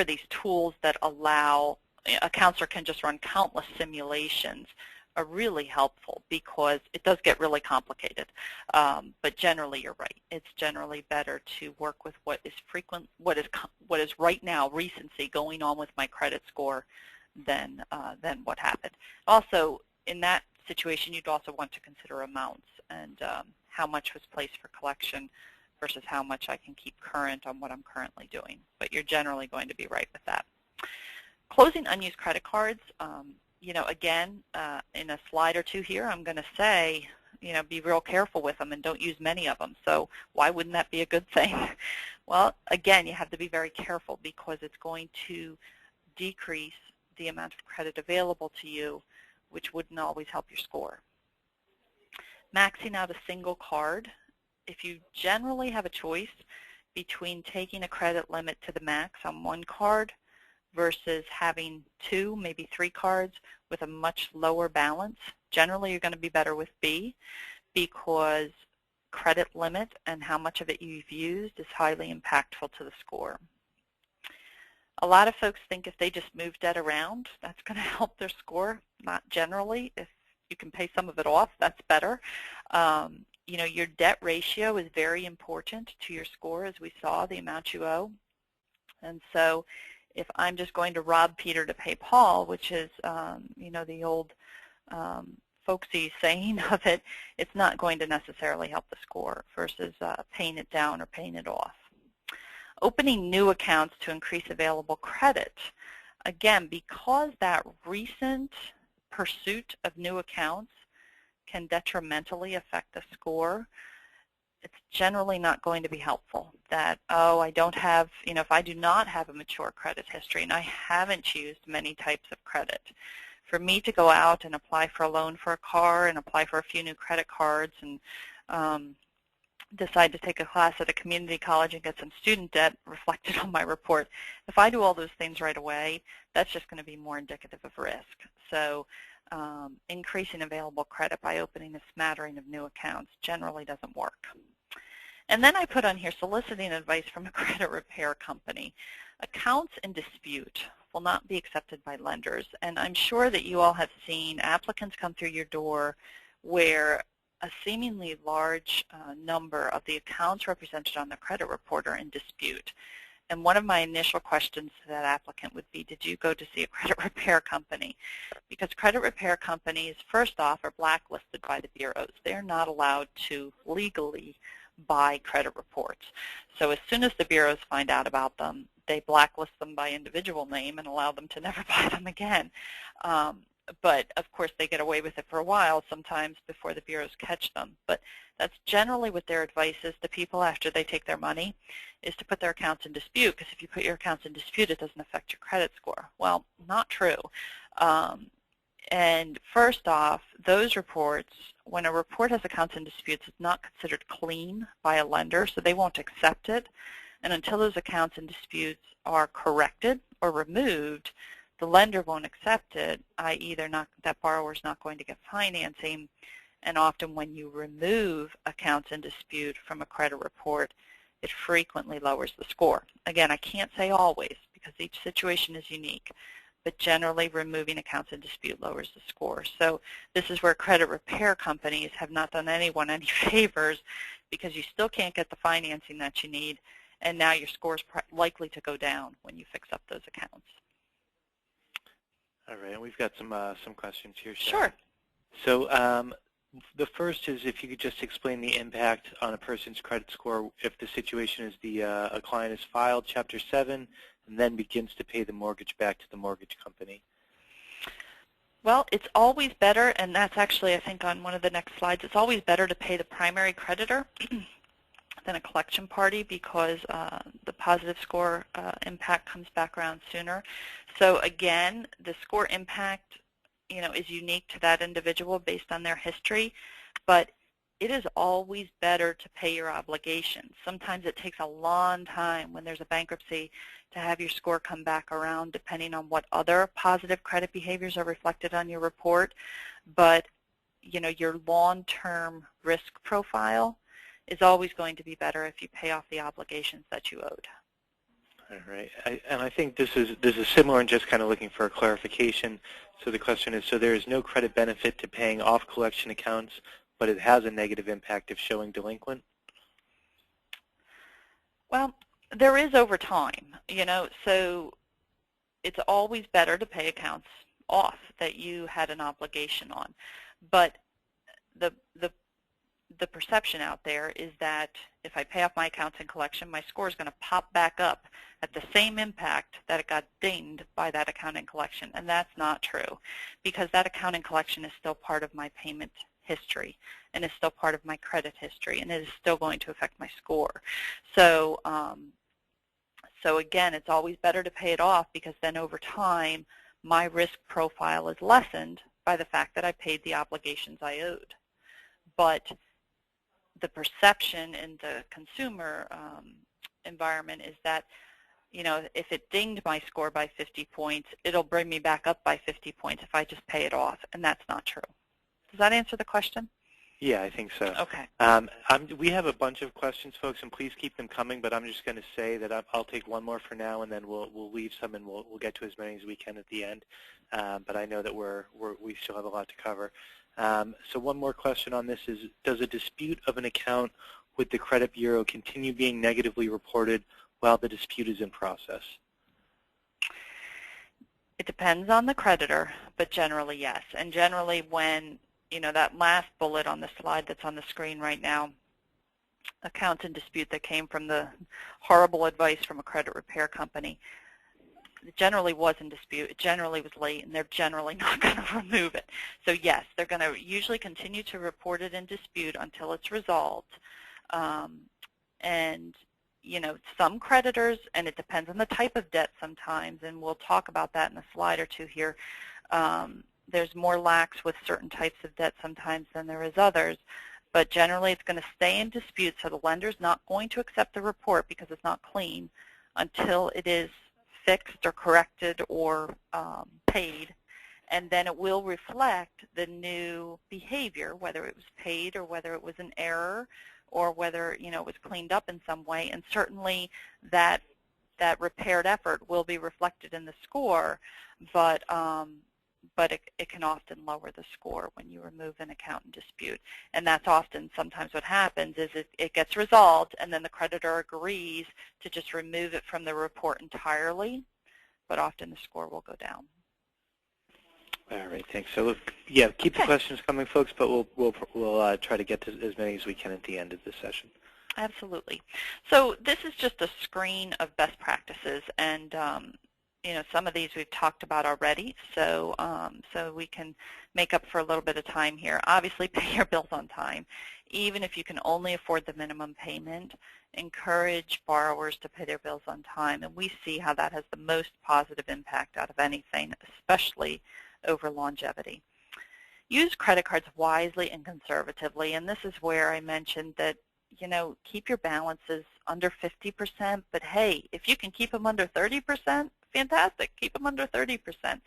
these tools that allow a counselor can just run countless simulations are really helpful, because it does get really complicated. But generally, you're right. It's generally better to work with what is frequent, what is right now recency going on with my credit score than what happened. Also, in that situation, you'd also want to consider amounts and how much was placed for collection versus how much I can keep current on what I'm currently doing. But you're generally going to be right with that. Closing unused credit cards, again, in a slide or two here, I'm going to say, be real careful with them and don't use many of them. So why wouldn't that be a good thing? Well, again, you have to be very careful, because it's going to decrease the amount of credit available to you, which wouldn't always help your score. Maxing out a single card. If you generally have a choice between taking a credit limit to the max on one card versus having 2, maybe 3 cards with a much lower balance, generally you're going to be better with B, because credit limit and how much of it you've used is highly impactful to the score. A lot of folks think if they just move debt around, that's going to help their score. Not generally. If you can pay some of it off, that's better. Your debt ratio is very important to your score, as we saw, the amount you owe. And so if I'm just going to rob Peter to pay Paul, which is, the old folksy saying of it, it's not going to necessarily help the score versus paying it down or paying it off. Opening new accounts to increase available credit. Again, because that recent pursuit of new accounts can detrimentally affect the score, it's generally not going to be helpful. That, oh, I don't have, if I do not have a mature credit history and I haven't used many types of credit, for me to go out and apply for a loan for a car and apply for a few new credit cards and decide to take a class at a community college and get some student debt reflected on my report, if I do all those things right away, that's just going to be more indicative of risk. So increasing available credit by opening a smattering of new accounts generally doesn't work. And then I put on here soliciting advice from a credit repair company. Accounts in dispute will not be accepted by lenders. And I'm sure that you all have seen applicants come through your door where a seemingly large number of the accounts represented on the credit report are in dispute. And one of my initial questions to that applicant would be, did you go to see a credit repair company? Because credit repair companies, first off, are blacklisted by the bureaus. They're not allowed to legally buy credit reports. So as soon as the bureaus find out about them, they blacklist them by individual name and allow them to never buy them again. But of course they get away with it for a while sometimes before the bureaus catch them. But that's generally what their advice is to people after they take their money, is to put their accounts in dispute, because if you put your accounts in dispute, it doesn't affect your credit score. Well, not true. And first off, those reports, when a report has accounts in disputes, it's not considered clean by a lender, so they won't accept it. And until those accounts in disputes are corrected or removed, the lender won't accept it, i.e. that borrower's not going to get financing. And often when you remove accounts in dispute from a credit report, it frequently lowers the score. Again, I can't say always because each situation is unique, but generally removing accounts in dispute lowers the score. So this is where credit repair companies have not done anyone any favors, because you still can't get the financing that you need, and now your score is likely to go down when you fix up those accounts. All right, and we've got some questions here, Sure. Sharon. So the first is if you could just explain the impact on a person's credit score if the situation is a client has filed Chapter 7 and then begins to pay the mortgage back to the mortgage company. Well, it's always better, and that's actually, I think, on one of the next slides, it's always better to pay the primary creditor than a collection party, because the positive score impact comes back around sooner. So again, the score impact, is unique to that individual based on their history, but it is always better to pay your obligations. Sometimes it takes a long time when there's a bankruptcy to have your score come back around, depending on what other positive credit behaviors are reflected on your report. But your long-term risk profile is always going to be better if you pay off the obligations that you owed. All right, and I think this is similar and just kind of looking for a clarification. So the question is, so there is no credit benefit to paying off collection accounts, but it has a negative impact of showing delinquent? Well, there is over time, so it's always better to pay accounts off that you had an obligation on. But the perception out there is that if I pay off my accounts in collection, my score is going to pop back up at the same impact that it got dinged by that account in collection. And that's not true, because that account in collection is still part of my payment history and is still part of my credit history, and it is still going to affect my score. So, so again, it's always better to pay it off, because then over time, my risk profile is lessened by the fact that I paid the obligations I owed. But the perception in the consumer environment is that, if it dinged my score by 50 points, it'll bring me back up by 50 points if I just pay it off, and that's not true. Does that answer the question? Yeah, I think so. Okay. We have a bunch of questions, folks, and please keep them coming, but I'm just going to say that I'll take one more for now, and then we'll leave some, and we'll get to as many as we can at the end. But I know that we still have a lot to cover. So one more question on this is, does a dispute of an account with the credit bureau continue being negatively reported while the dispute is in process? It depends on the creditor, but generally yes. And generally when that last bullet on the slide that's on the screen right now, accounts in dispute that came from the horrible advice from a credit repair company, it generally was in dispute, it generally was late, and they're generally not going to remove it. So yes, they're going to usually continue to report it in dispute until it's resolved. And some creditors, and it depends on the type of debt sometimes, and we'll talk about that in a slide or two here, there's more lax with certain types of debt sometimes than there is others. But generally it's going to stay in dispute, so the lender's not going to accept the report because it's not clean until it is fixed or corrected or paid, and then it will reflect the new behavior, whether it was paid or whether it was an error or whether it was cleaned up in some way, and certainly that repaired effort will be reflected in the score, but it can often lower the score when you remove an account in dispute. And that's often sometimes what happens is it gets resolved and then the creditor agrees to just remove it from the report entirely, but often the score will go down. All right, thanks. So yeah, keep the questions coming, folks, but we'll try to get to as many as we can at the end of this session. Absolutely. So this is just a screen of best practices, and some of these we've talked about already, so we can make up for a little bit of time here. Obviously, pay your bills on time. Even if you can only afford the minimum payment, encourage borrowers to pay their bills on time, and we see how that has the most positive impact out of anything, especially over longevity. Use credit cards wisely and conservatively, and this is where I mentioned that keep your balances under 50%, but hey, if you can keep them under 30%, fantastic. Keep them under 30%.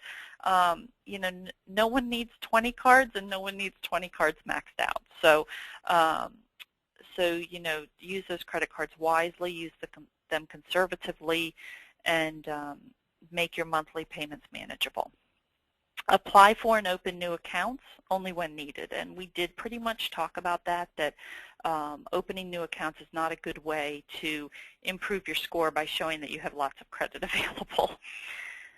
No one needs 20 cards, and no one needs 20 cards maxed out. So, use those credit cards wisely, use them conservatively, and make your monthly payments manageable. Apply for and open new accounts only when needed, and we did pretty much talk about that opening new accounts is not a good way to improve your score by showing that you have lots of credit available.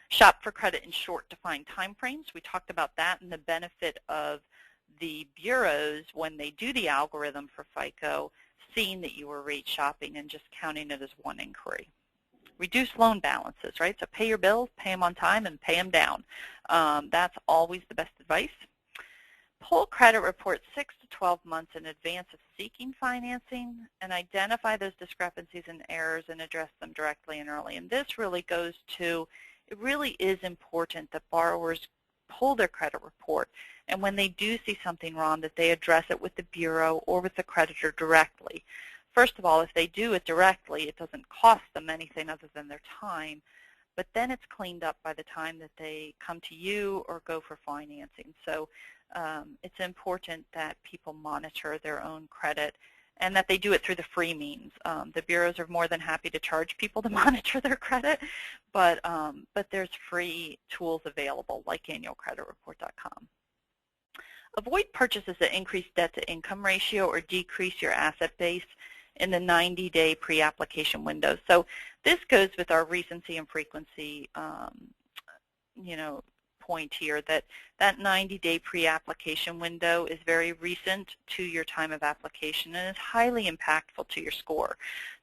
Shop for credit in short defined time frames. We talked about that and the benefit of the bureaus when they do the algorithm for FICO, seeing that you were rate shopping and just counting it as one inquiry. Reduce loan balances, right? So pay your bills, pay them on time, and pay them down. That's always the best advice. Pull credit reports 6 to 12 months in advance of seeking financing and identify those discrepancies and errors and address them directly and early. And this really goes to, it really is important that borrowers pull their credit report, and when they do see something wrong, that they address it with the bureau or with the creditor directly. First of all, if they do it directly, it doesn't cost them anything other than their time, but then it's cleaned up by the time that they come to you or go for financing. So it's important that people monitor their own credit and that they do it through the free means. The bureaus are more than happy to charge people to monitor their credit, but there's free tools available like annualcreditreport.com. Avoid purchases that increase debt-to-income ratio or decrease your asset base in the 90-day pre-application window. So this goes with our recency and frequency point here, that 90-day pre-application window is very recent to your time of application and is highly impactful to your score.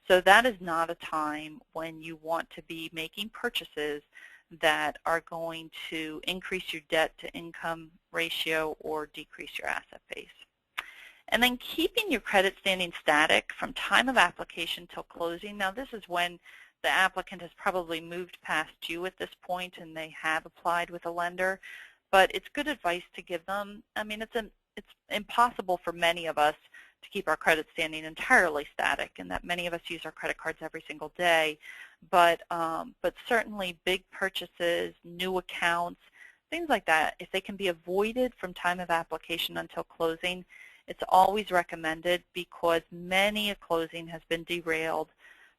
So that is not a time when you want to be making purchases that are going to increase your debt-to-income ratio or decrease your asset base. And then keeping your credit standing static from time of application till closing. Now this is when the applicant has probably moved past you at this point and they have applied with a lender, but it's good advice to give them. I mean, it's impossible for many of us to keep our credit standing entirely static, and that many of us use our credit cards every single day, but certainly big purchases, new accounts, things like that, if they can be avoided from time of application until closing, it's always recommended, because many a closing has been derailed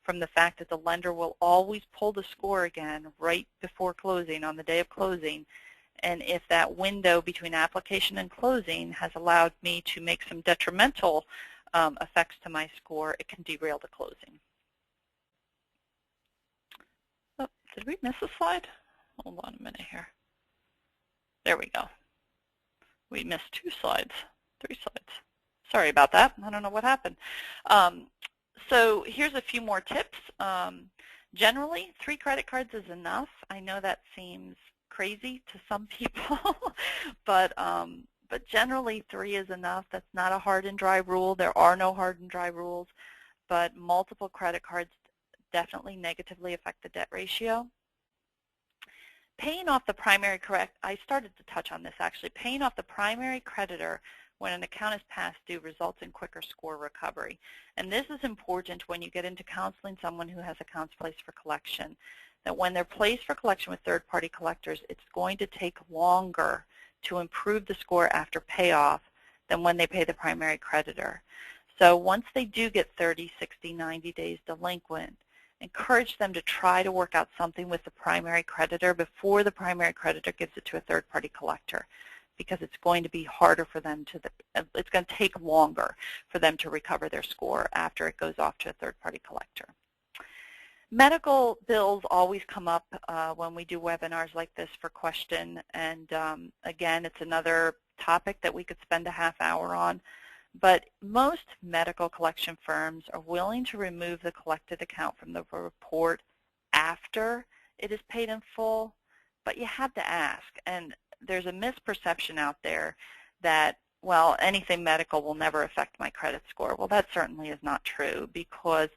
from the fact that the lender will always pull the score again right before closing, on the day of closing. And if that window between application and closing has allowed me to make some detrimental effects to my score, it can derail the closing. Oh, did we miss a slide? Hold on a minute here. There we go. We missed 2 slides, 3 slides. Sorry about that. I don't know what happened. So here's a few more tips. Generally, 3 credit cards is enough. I know that seems crazy to some people, but generally 3 is enough. That's not a hard and dry rule. There are no hard and dry rules, but multiple credit cards definitely negatively affect the debt ratio. Paying off the primary I started to touch on this actually. Paying off the primary creditor when an account is past due results in quicker score recovery. And this is important when you get into counseling someone who has accounts placed for collection, that when they're placed for collection with third-party collectors, it's going to take longer to improve the score after payoff than when they pay the primary creditor. So once they do get 30, 60, 90 days delinquent, encourage them to try to work out something with the primary creditor before the primary creditor gives it to a third-party collector, because it's going to be harder for them to, it's going to take longer for them to recover their score after it goes off to a third-party collector. Medical bills always come up when we do webinars like this for question, and again, it's another topic that we could spend a half hour on. But most medical collection firms are willing to remove the collected account from the report after it is paid in full, but you have to ask. And there's a misperception out there that, well, anything medical will never affect my credit score. Well, that certainly is not true, because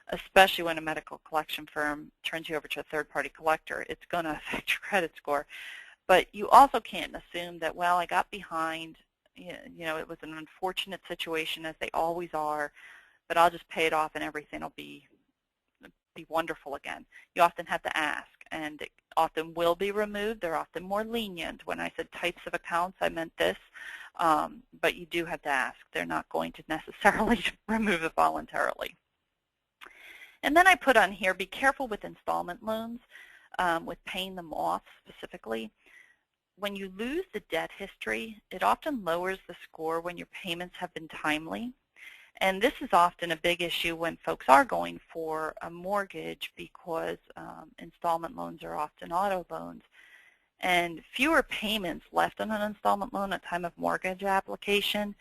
especially when a medical collection firm turns you over to a third-party collector, it's going to affect your credit score. But you also can't assume that, well, I got behind, you know, it was an unfortunate situation, as they always are, but I'll just pay it off and everything will be wonderful again. You often have to ask, and it often will be removed. They're often more lenient. When I said types of accounts, I meant this, but you do have to ask. They're not going to necessarily remove it voluntarily. And then I put on here, be careful with installment loans, with paying them off specifically. When you lose the debt history, it often lowers the score when your payments have been timely. And this is often a big issue when folks are going for a mortgage, because installment loans are often auto loans. And fewer payments left on an installment loan at time of mortgage application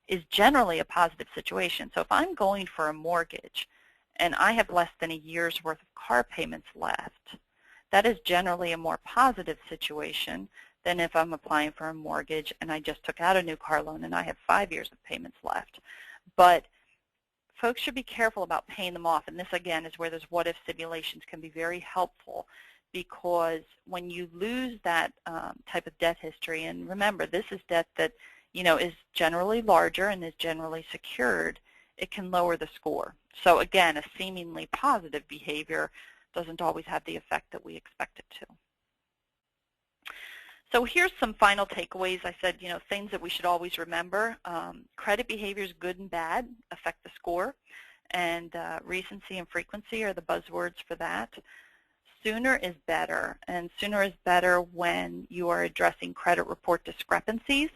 is generally a positive situation. So if I'm going for a mortgage and I have less than a year's worth of car payments left, that is generally a more positive situation than if I'm applying for a mortgage and I just took out a new car loan and I have 5 years of payments left. But folks should be careful about paying them off, and this again is where those what-if simulations can be very helpful, because when you lose that type of debt history, and remember, this is debt that, you know, is generally larger and is generally secured, it can lower the score. So again, a seemingly positive behavior doesn't always have the effect that we expect it to. So here's some final takeaways. I said, you know, things that we should always remember. Credit behaviors, good and bad, affect the score, and recency and frequency are the buzzwords for that. Sooner is better, and sooner is better when you are addressing credit report discrepancies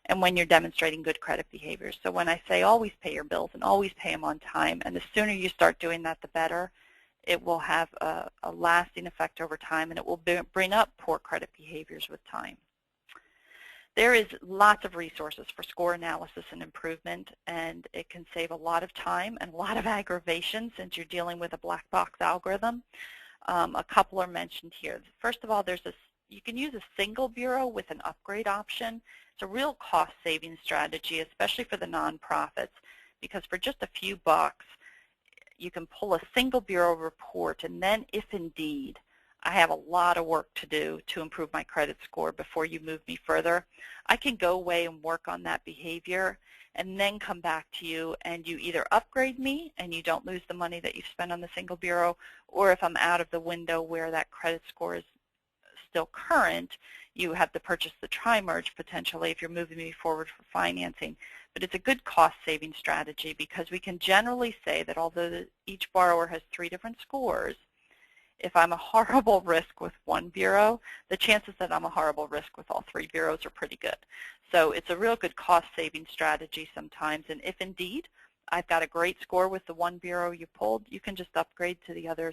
and when you're demonstrating good credit behaviors. So when I say always pay your bills and always pay them on time, and the sooner you start doing that, the better. It will have a lasting effect over time, and it will bring up poor credit behaviors with time. There is lots of resources for score analysis and improvement, and it can save a lot of time and a lot of aggravation since you're dealing with a black box algorithm. A couple are mentioned here. First of all, you can use a single bureau with an upgrade option. It's a real cost-saving strategy, especially for the nonprofits, because for just a few bucks, you can pull a single bureau report, and then if indeed I have a lot of work to do to improve my credit score before you move me further, I can go away and work on that behavior and then come back to you, and you either upgrade me and you don't lose the money that you spent on the single bureau, or if I'm out of the window where that credit score is still current, you have to purchase the tri-merge potentially if you're moving me forward for financing. But it's a good cost-saving strategy, because we can generally say that although each borrower has 3 different scores, if I'm a horrible risk with one bureau, the chances that I'm a horrible risk with all 3 bureaus are pretty good. So it's a real good cost-saving strategy sometimes. And if indeed I've got a great score with the one bureau you pulled, you can just upgrade to the other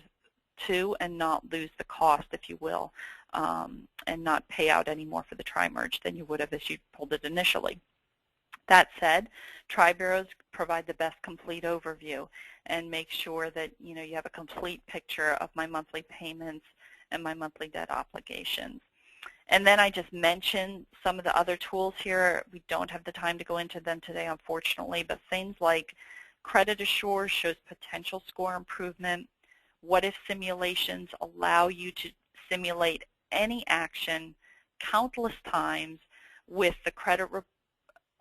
to and not lose the cost, if you will, and not pay out any more for the tri-merge than you would have if you pulled it initially. That said, tri-bureaus provide the best complete overview and make sure that you have a complete picture of my monthly payments and my monthly debt obligations. And then I just mentioned some of the other tools here. We don't have the time to go into them today, unfortunately, but things like Credit Assure shows potential score improvement. What if simulations allow you to simulate any action countless times with the credit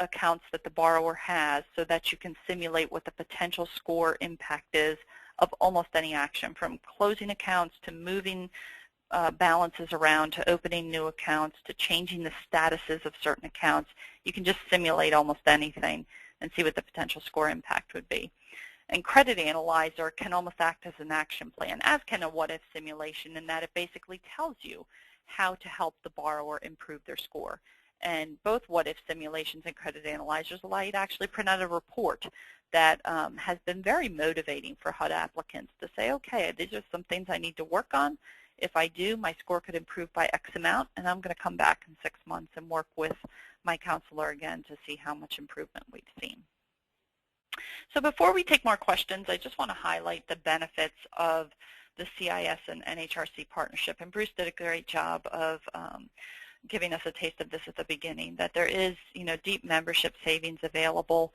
accounts that the borrower has so that you can simulate what the potential score impact is of almost any action, from closing accounts to moving balances around to opening new accounts to changing the statuses of certain accounts. You can just simulate almost anything and see what the potential score impact would be. And Credit Analyzer can almost act as an action plan, as can a what-if simulation, in that it basically tells you how to help the borrower improve their score. And both what-if simulations and Credit Analyzers allow you to actually print out a report that has been very motivating for HUD applicants to say, okay, these are some things I need to work on. If I do, my score could improve by X amount, and I'm going to come back in 6 months and work with my counselor again to see how much improvement we've seen. So before we take more questions, I just want to highlight the benefits of the CIS and NHRC partnership. And Bruce did a great job of giving us a taste of this at the beginning, that there is deep membership savings available.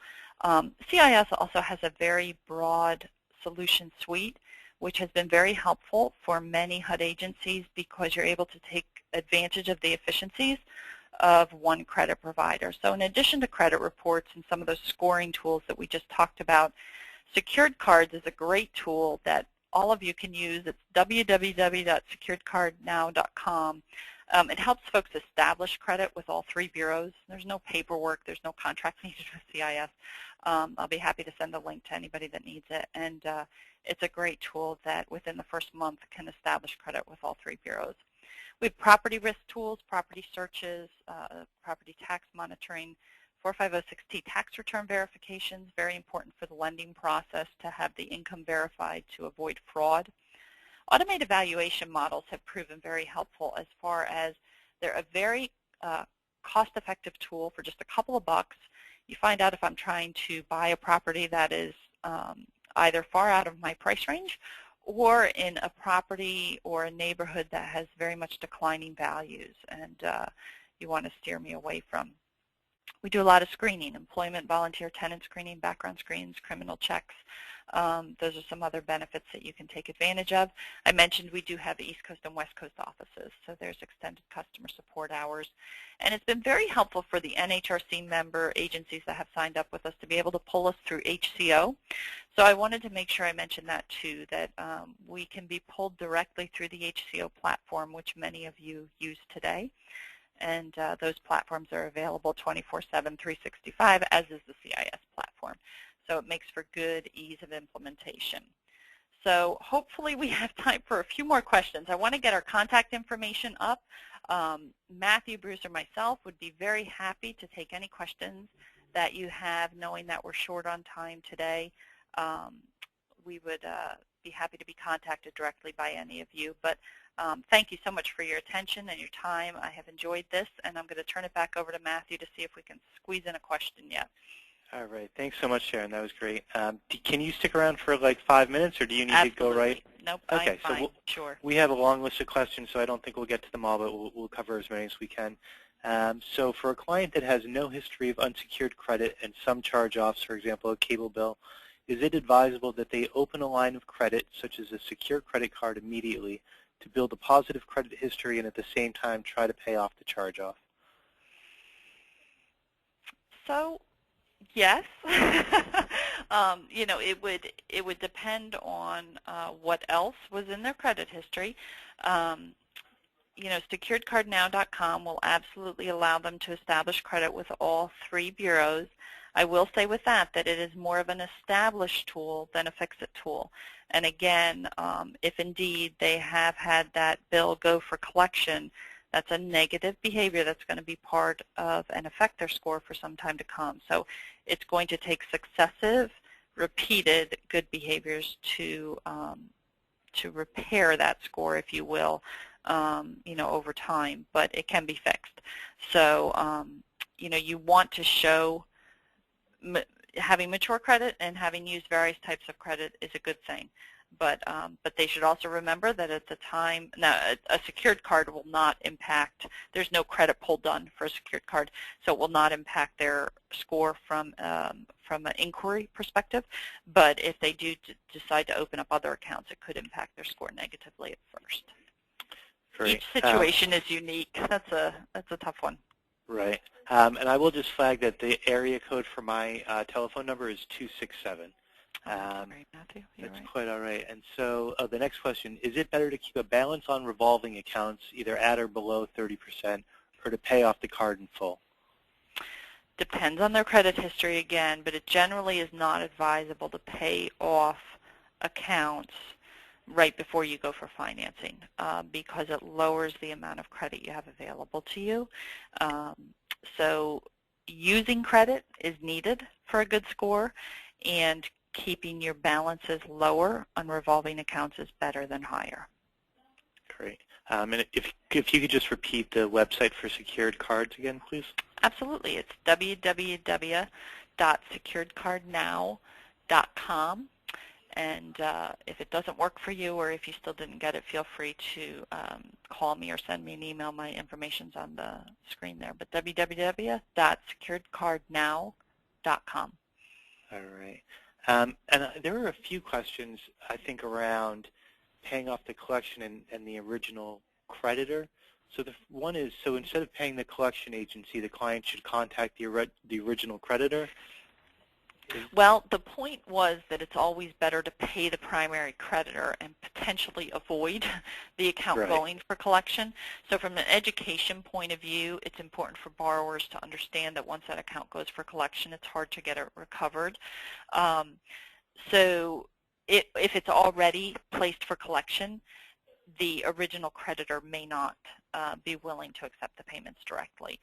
CIS also has a very broad solution suite, which has been very helpful for many HUD agencies because you're able to take advantage of the efficiencies of one credit provider. So in addition to credit reports and some of those scoring tools that we just talked about, Secured Cards is a great tool that all of you can use. It's www.securedcardnow.com. It helps folks establish credit with all 3 bureaus. There's no paperwork. There's no contract needed with CIS. I'll be happy to send a link to anybody that needs it. And it's a great tool that within the first month can establish credit with all 3 bureaus. We have property risk tools, property searches, property tax monitoring, 4506T tax return verifications, very important for the lending process to have the income verified to avoid fraud. Automated valuation models have proven very helpful as far as they're a very cost-effective tool for just a couple of bucks. You find out if I'm trying to buy a property that is either far out of my price range or in a property or a neighborhood that has very much declining values and you want to steer me away from. We do a lot of screening, employment, volunteer, tenant screening, background screens, criminal checks. Those are some other benefits that you can take advantage of. I mentioned we do have East Coast and West Coast offices, so there's extended customer support hours. And it's been very helpful for the NHRC member agencies that have signed up with us to be able to pull us through HCO. So I wanted to make sure I mentioned that too, that we can be pulled directly through the HCO platform, which many of you use today. And those platforms are available 24/7, 365, as is the CIS platform. So it makes for good ease of implementation. So hopefully we have time for a few more questions. I want to get our contact information up. Matthew, Bruce, or myself would be very happy to take any questions that you have, knowing that we're short on time today. We would be happy to be contacted directly by any of you. But thank you so much for your attention and your time. I have enjoyed this, and I'm going to turn it back over to Matthew to see if we can squeeze in a question yet. All right. Thanks so much, Sharon. That was great. Can you stick around for like 5 minutes, or do you need to go right? Nope, okay, I'm fine. So Sure. We have a long list of questions, so I don't think we'll get to them all, but we'll cover as many as we can. So for a client that has no history of unsecured credit and some charge-offs, for example, a cable bill, is it advisable that they open a line of credit, such as a secure credit card, immediately to build a positive credit history and at the same time try to pay off the charge-off? So, yes. You know, it would depend on what else was in their credit history. You know, securedcardnow.com will absolutely allow them to establish credit with all 3 bureaus. I will say with that it is more of an established tool than a fix-it tool. And again, if indeed they have had that bill go for collection, that's a negative behavior that's going to be part of and affect their score for some time to come. So it's going to take successive, repeated good behaviors to to repair that score, if you will, over time, but it can be fixed. So, you want to show having mature credit and having used various types of credit is a good thing. But they should also remember that at the time, now a secured card will not impact, there's no credit pull done for a secured card, so it will not impact their score from an inquiry perspective. But if they do decide to open up other accounts, it could impact their score negatively at first. Great. Each situation is unique. That's a tough one. Right. And I will just flag that the area code for my telephone number is 267. Right, Matthew. You're That's right. quite all right. And so the next question, is it better to keep a balance on revolving accounts either at or below 30% or to pay off the card in full? Depends on their credit history again, but it generally is not advisable to pay off accounts right before you go for financing because it lowers the amount of credit you have available to you. So using credit is needed for a good score, and keeping your balances lower on revolving accounts is better than higher. Great. And if you could just repeat the website for secured cards again, please. Absolutely. It's www.securedcardnow.com. And if it doesn't work for you or if you still didn't get it, feel free to call me or send me an email. My information's on the screen there. But www.securedcardnow.com. All right. And there are a few questions, I think, around paying off the collection and the original creditor. So the one is, so instead of paying the collection agency, the client should contact the original creditor? Well, the point was that it's always better to pay the primary creditor and potentially avoid the account going for collection. So from an education point of view, it's important for borrowers to understand that once that account goes for collection, it's hard to get it recovered. So if it's already placed for collection, the original creditor may not be willing to accept the payments directly.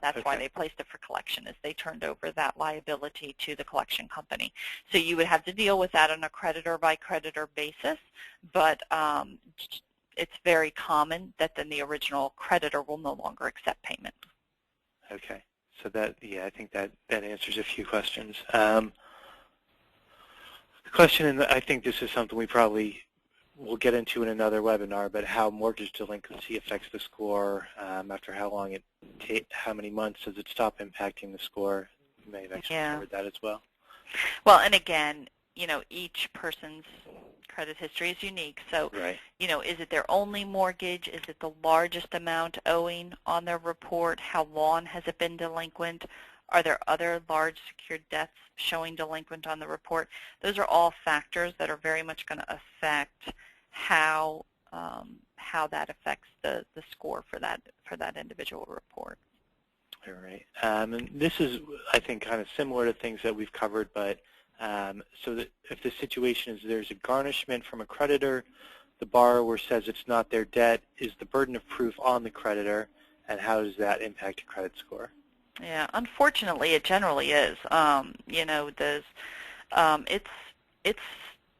That's why they placed it for collection, is they turned over that liability to the collection company. So you would have to deal with that on a creditor-by-creditor basis, but it's very common that then the original creditor will no longer accept payment. Okay. So that, yeah, I think that answers a few questions. The question, and I think this is something we probably we'll get into in another webinar, but how mortgage delinquency affects the score, after how long how many months does it stop impacting the score? You may have actually covered that as well. Well, and again, each person's credit history is unique. So, is it their only mortgage? Is it the largest amount owing on their report? How long has it been delinquent? Are there other large secured debts showing delinquent on the report? Those are all factors that are very much going to affect how that affects the score for that individual report. All right. And this is, I think, kind of similar to things that we've covered, but so that if the situation is there's a garnishment from a creditor, the borrower says it's not their debt, is the burden of proof on the creditor, and how does that impact a credit score? Yeah, unfortunately, it generally is.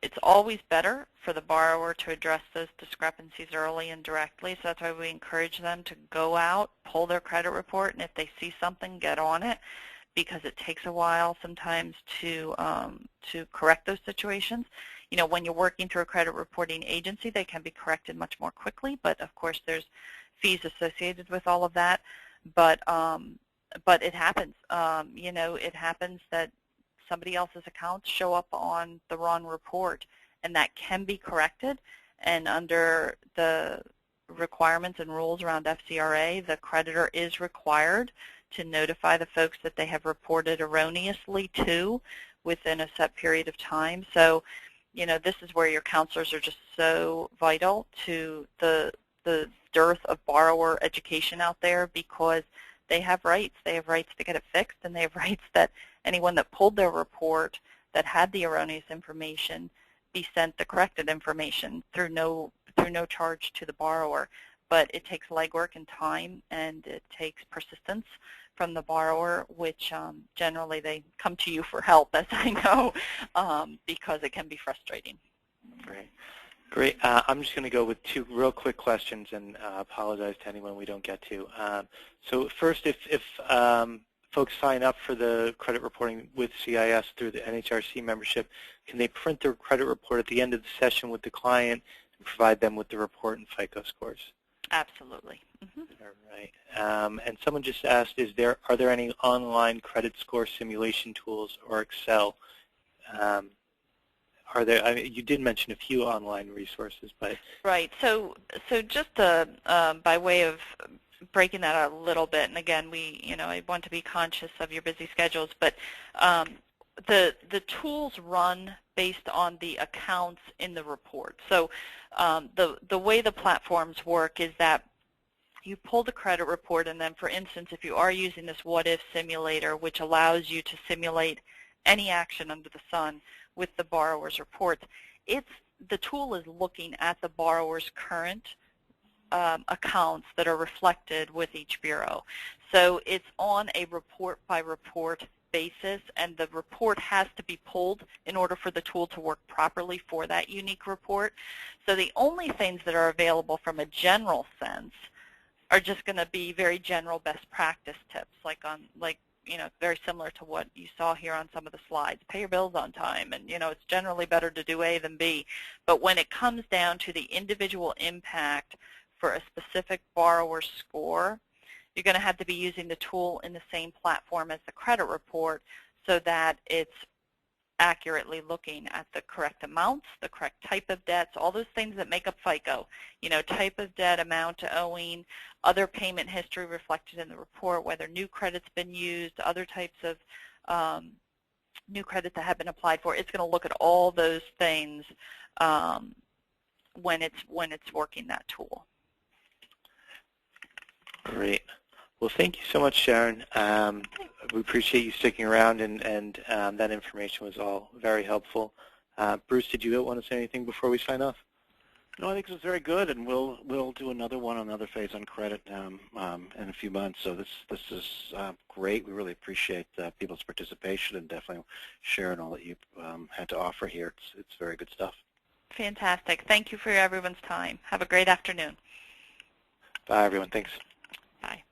It's always better for the borrower to address those discrepancies early and directly. So that's why we encourage them to go out, pull their credit report, and if they see something, get on it, because it takes a while sometimes to correct those situations. When you're working through a credit reporting agency, they can be corrected much more quickly, but of course there's fees associated with all of that. But it happens. It happens that somebody else's accounts show up on the wrong report, and that can be corrected. And under the requirements and rules around FCRA, the creditor is required to notify the folks that they have reported erroneously to within a set period of time. So, this is where your counselors are just so vital to the dearth of borrower education out there, because they have rights. They have rights to get it fixed, and they have rights that anyone that pulled their report that had the erroneous information be sent the corrected information through no charge to the borrower. But it takes legwork and time, and it takes persistence from the borrower, which generally they come to you for help, as I know, because it can be frustrating. Right. Great. I'm just going to go with two real quick questions and apologize to anyone we don't get to. So first, if folks sign up for the credit reporting with CIS through the NHRC membership, can they print their credit report at the end of the session with the client and provide them with the report and FICO scores? Absolutely. Mm-hmm. All right. And someone just asked, are there any online credit score simulation tools or Excel? Are there? I mean, you did mention a few online resources, but right. So just by way of breaking that out a little bit, and again, I want to be conscious of your busy schedules, but the tools run based on the accounts in the report. So the way the platforms work is that you pull the credit report, and then, for instance, if you are using this what-if simulator, which allows you to simulate any action under the sun with the borrower's reports, the tool is looking at the borrower's current accounts that are reflected with each bureau. So it's on a report-by-report basis, and the report has to be pulled in order for the tool to work properly for that unique report. So the only things that are available from a general sense are just going to be very general best practice tips, very similar to what you saw here on some of the slides. Pay your bills on time, and it's generally better to do A than B. But when it comes down to the individual impact for a specific borrower score, you're going to have to be using the tool in the same platform as the credit report so that it's accurately looking at the correct amounts, the correct type of debts, all those things that make up FICO. Type of debt, amount to owing, other payment history reflected in the report, whether new credit's been used, other types of new credits that have been applied for. It's going to look at all those things when it's working that tool. Great. Well, thank you so much, Sharon. We appreciate you sticking around, and that information was all very helpful. Bruce, did you want to say anything before we sign off? No, I think this is very good, and we'll do another one, another phase on credit in a few months. So this is great. We really appreciate people's participation, and definitely sharing all that you had to offer here. It's very good stuff. Fantastic. Thank you for everyone's time. Have a great afternoon. Bye, everyone. Thanks. Bye.